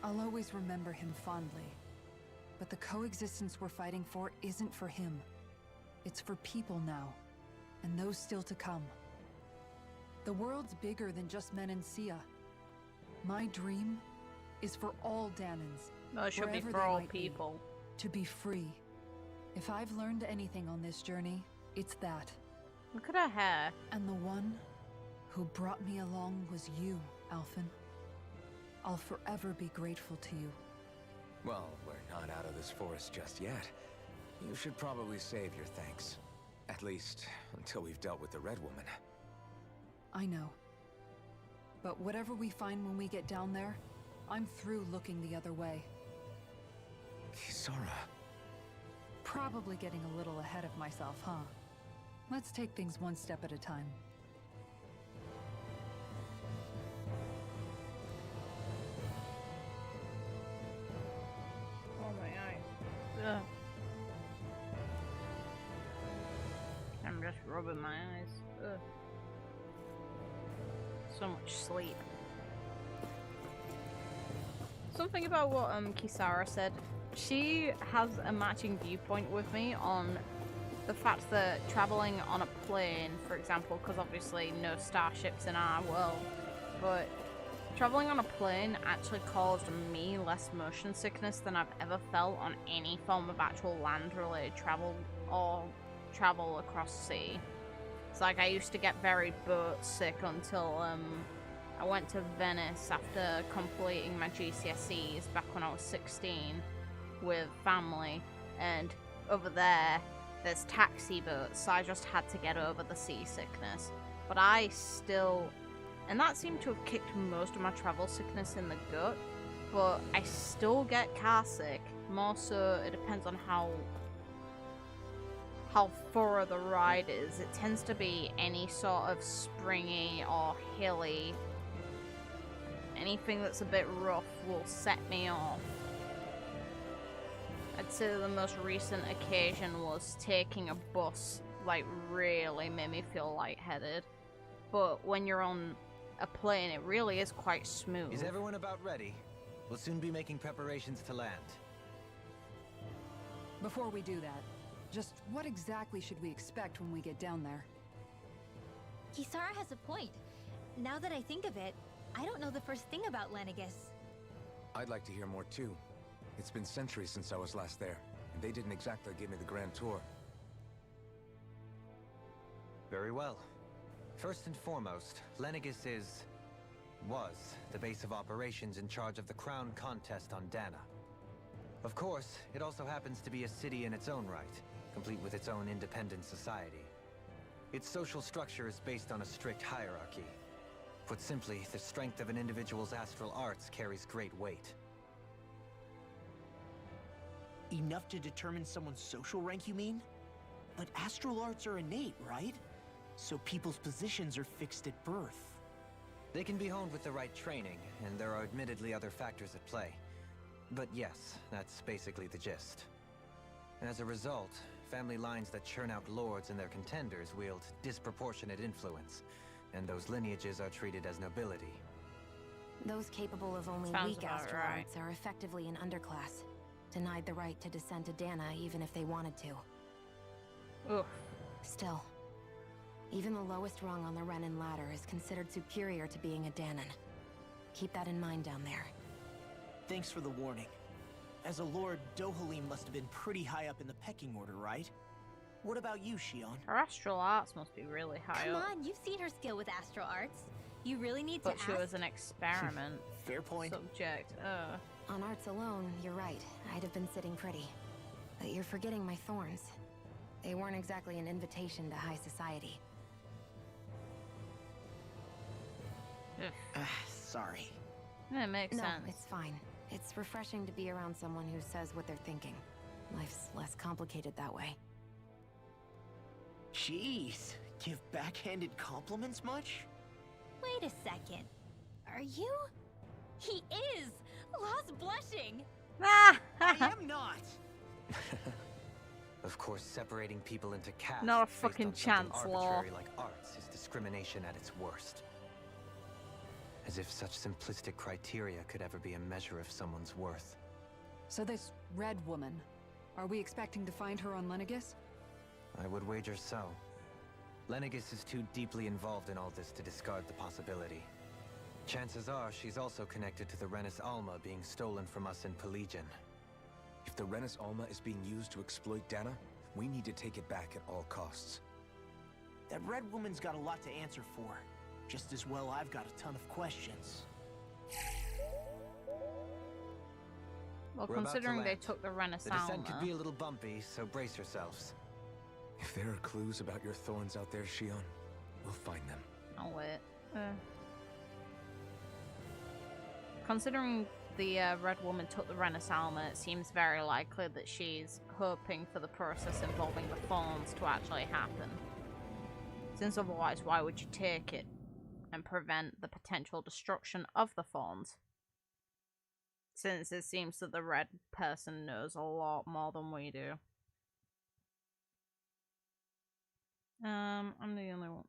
I'll always remember him fondly. But the coexistence we're fighting for isn't for him. It's for people now, and those still to come. The world's bigger than just Menancia. My dream is for all Danans, No, it should be wherever for they all might be, people. to be free. If I've learned anything on this journey, it's that. Look at her hair. And the one who brought me along was you, Alphen. I'll forever be grateful to you. Well, we're not out of this forest just yet. You should probably save your thanks. At least, until we've dealt with the Red Woman. I know. But whatever we find when we get down there, I'm through looking the other way. Kisara. Probably getting a little ahead of myself, huh? Let's take things one step at a time. Oh my eyes. Ugh. I'm just rubbing my eyes. Ugh. So much sleep. Something about what Kisara said. She has a matching viewpoint with me on the fact that traveling on a plane, for example, because obviously no starships in our world, but traveling on a plane actually caused me less motion sickness than I've ever felt on any form of actual land-related travel or travel across sea. It's like I used to get very boat sick until I went to Venice after completing my GCSEs back when I was 16 with family, and over there's taxi boats, so I just had to get over the seasickness. But I still, and that seemed to have kicked most of my travel sickness in the gut, but I still get car sick. More so, it depends on how thorough the ride is. It tends to be any sort of springy or hilly. Anything that's a bit rough will set me off. I'd say the most recent occasion was taking a bus, like, really made me feel lightheaded. But when you're on a plane, it really is quite smooth. Is everyone about ready? We'll soon be making preparations to land. Before we do that, just what exactly should we expect when we get down there? Kisara has a point. Now that I think of it, I don't know the first thing about Lenegis. I'd like to hear more too. It's been centuries since I was last there, and they didn't exactly give me the grand tour. Very well. First and foremost, Lenegis was the base of operations in charge of the crown contest on Dana. Of course, it also happens to be a city in its own right, complete with its own independent society. Its social structure is based on a strict hierarchy. Put simply, the strength of an individual's astral arts carries great weight. Enough to determine someone's social rank, you mean? But astral arts are innate, right? So people's positions are fixed at birth. They can be honed with the right training, and there are admittedly other factors at play. But yes, that's basically the gist. As a result, family lines that churn out lords and their contenders wield disproportionate influence, and those lineages are treated as nobility. Those capable of only Sounds weak about astral right. arts are effectively an underclass, denied the right to descend to Dana even if they wanted to. Ugh. Still, Even the lowest rung on the Renin ladder is considered superior to being a Danon. Keep that in mind down there. Thanks for the warning. As a lord, Dohalim must have been pretty high up in the pecking order, right? What about you, Shion? Her astral arts must be really high Come up. on, you've seen her skill with astral arts. You really need But to she ask. was an experiment Fair point. subject. On arts alone, you're right. I'd have been sitting pretty. But you're forgetting my thorns. They weren't exactly an invitation to high society. Sorry. It makes No, sense. it's fine. It's refreshing to be around someone who says what they're thinking. Life's less complicated that way. Jeez, give backhanded compliments much? Wait a second. Are you? He is! Lost blushing! I am not! Of course, separating people into castes Not a based fucking on something chance, Law. arbitrary like arts is discrimination at its worst. As if such simplistic criteria could ever be a measure of someone's worth. So this red woman, are we expecting to find her on Lenegis? I would wager so. Lenegis is too deeply involved in all this to discard the possibility. Chances are she's also connected to the Renis Alma being stolen from us in Pelegion. If the Renis Alma is being used to exploit Dana, we need to take it back at all costs. That red woman's got a lot to answer for. Just as well I've got a ton of questions. Well, We're about to considering they land. took the Renis The descent could Alma. be a little bumpy, so brace yourselves. If there are clues about your thorns out there, Shion, we'll find them. Oh wait. Considering the red woman took the Renis Alma, it seems very likely that she's hoping for the process involving the thorns to actually happen. Since otherwise, why would you take it and prevent the potential destruction of the thorns? Since it seems that the red person knows a lot more than we do. I'm the only one.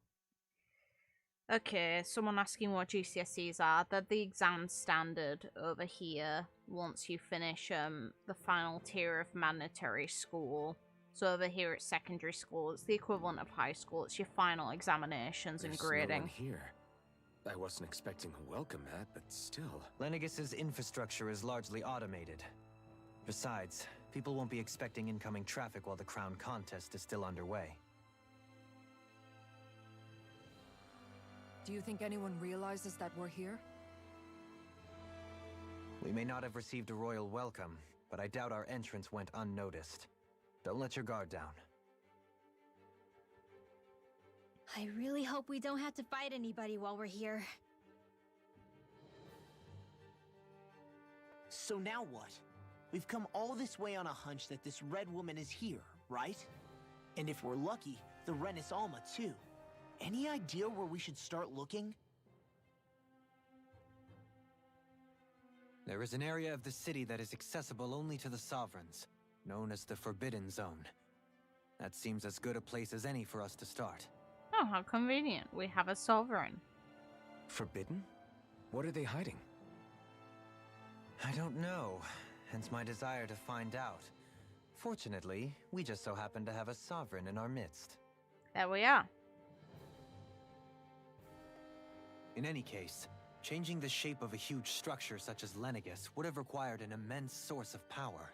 Okay, someone asking what GCSEs are. They're the exam standard over here once you finish the final tier of mandatory school. So over here it's secondary school. It's the equivalent of high school. It's your final examinations and There's grading. no one here. I wasn't expecting a welcome mat, but still. Lenegis's infrastructure is largely automated. Besides, people won't be expecting incoming traffic while the crown contest is still underway. Do you think anyone realizes that we're here? We may not have received a royal welcome, but I doubt our entrance went unnoticed. Don't let your guard down. I really hope we don't have to fight anybody while we're here. So now what? We've come all this way on a hunch that this red woman is here, right? And if we're lucky, the Renis Alma too. Any idea where we should start looking? There is an area of the city that is accessible only to the Sovereigns, known as the Forbidden Zone. That seems as good a place as any for us to start. Oh, how convenient. We have a sovereign. Forbidden? What are they hiding? I don't know, hence my desire to find out. Fortunately, we just so happen to have a sovereign in our midst. There we are. In any case, changing the shape of a huge structure such as Lenegis would have required an immense source of power.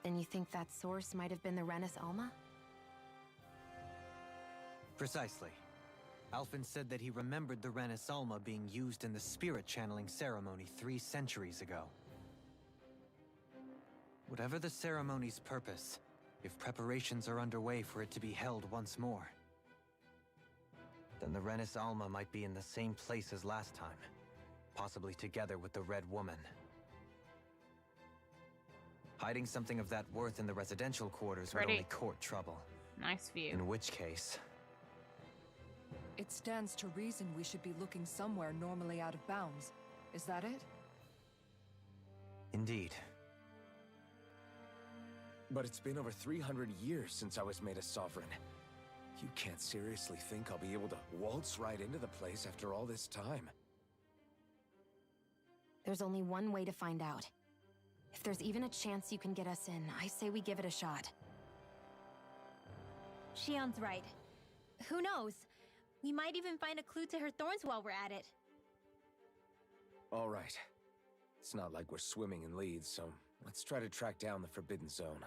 Then you think that source might have been the Renis Alma? Precisely. Alphen said that he remembered the Renis Alma being used in the spirit channeling ceremony 3 centuries ago. Whatever the ceremony's purpose, if preparations are underway for it to be held once more, then the Renis Alma might be in the same place as last time, possibly together with the Red Woman. Hiding something of that worth in the residential quarters would only court trouble. Nice view. In which case... It stands to reason we should be looking somewhere normally out of bounds. Is that it? Indeed. But it's been over 300 years since I was made a sovereign. You can't seriously think I'll be able to waltz right into the place after all this time. There's only one way to find out. If there's even a chance you can get us in, I say we give it a shot. Shion's right. Who knows? We might even find a clue to her thorns while we're at it. All right. It's not like we're swimming in leads, so let's try to track down the Forbidden Zone.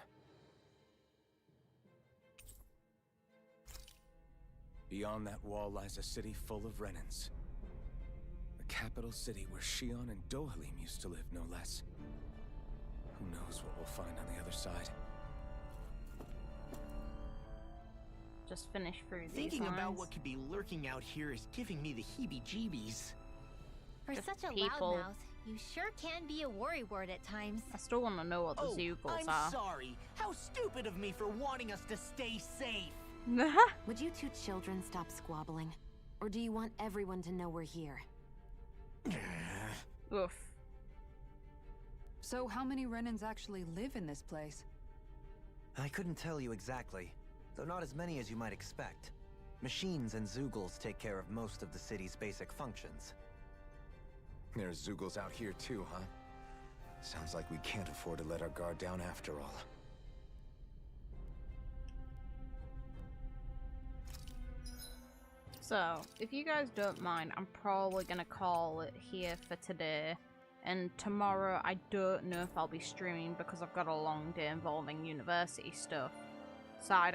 Beyond that wall lies a city full of Renans. The capital city where Shion and Dohalim used to live, no less. Who knows what we'll find on the other side? Just finish through these Thinking lines. about what could be lurking out here is giving me the heebie-jeebies. For Just such a people. loudmouth, you sure can be a worrywart at times. I still want to know what the Zeugles I'm are. sorry. How stupid of me for wanting us to stay safe. Would you two children stop squabbling? Or do you want everyone to know we're here? Oof. So how many Renans actually live in this place? I couldn't tell you exactly, though not as many as you might expect. Machines and Zeugles take care of most of the city's basic functions. There's Zeugles out here too, huh? Sounds like we can't afford to let our guard down after all. So, if you guys don't mind, I'm probably gonna call it here for today. And tomorrow, I don't know if I'll be streaming because I've got a long day involving university stuff. So I'll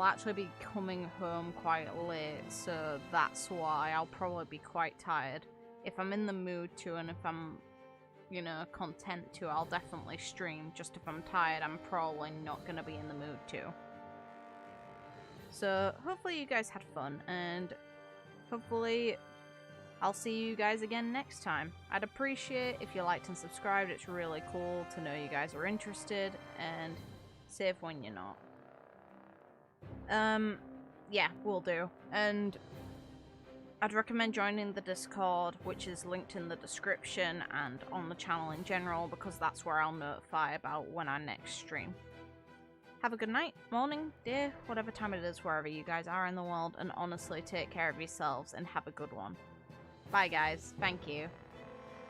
actually be coming home quite late, so that's why I'll probably be quite tired. If I'm in the mood to, and if I'm, you know, content to, I'll definitely stream. Just if I'm tired, I'm probably not gonna be in the mood to. So, hopefully you guys had fun, and hopefully I'll see you guys again next time. I'd appreciate if you liked and subscribed. It's really cool to know you guys are interested, and save when you're not. Yeah, will do. And I'd recommend joining the Discord, which is linked in the description and on the channel in general, because that's where I'll notify about when I next stream. Have a good night, morning, day, whatever time it is wherever you guys are in the world, and honestly take care of yourselves and have a good one. Bye guys, thank you.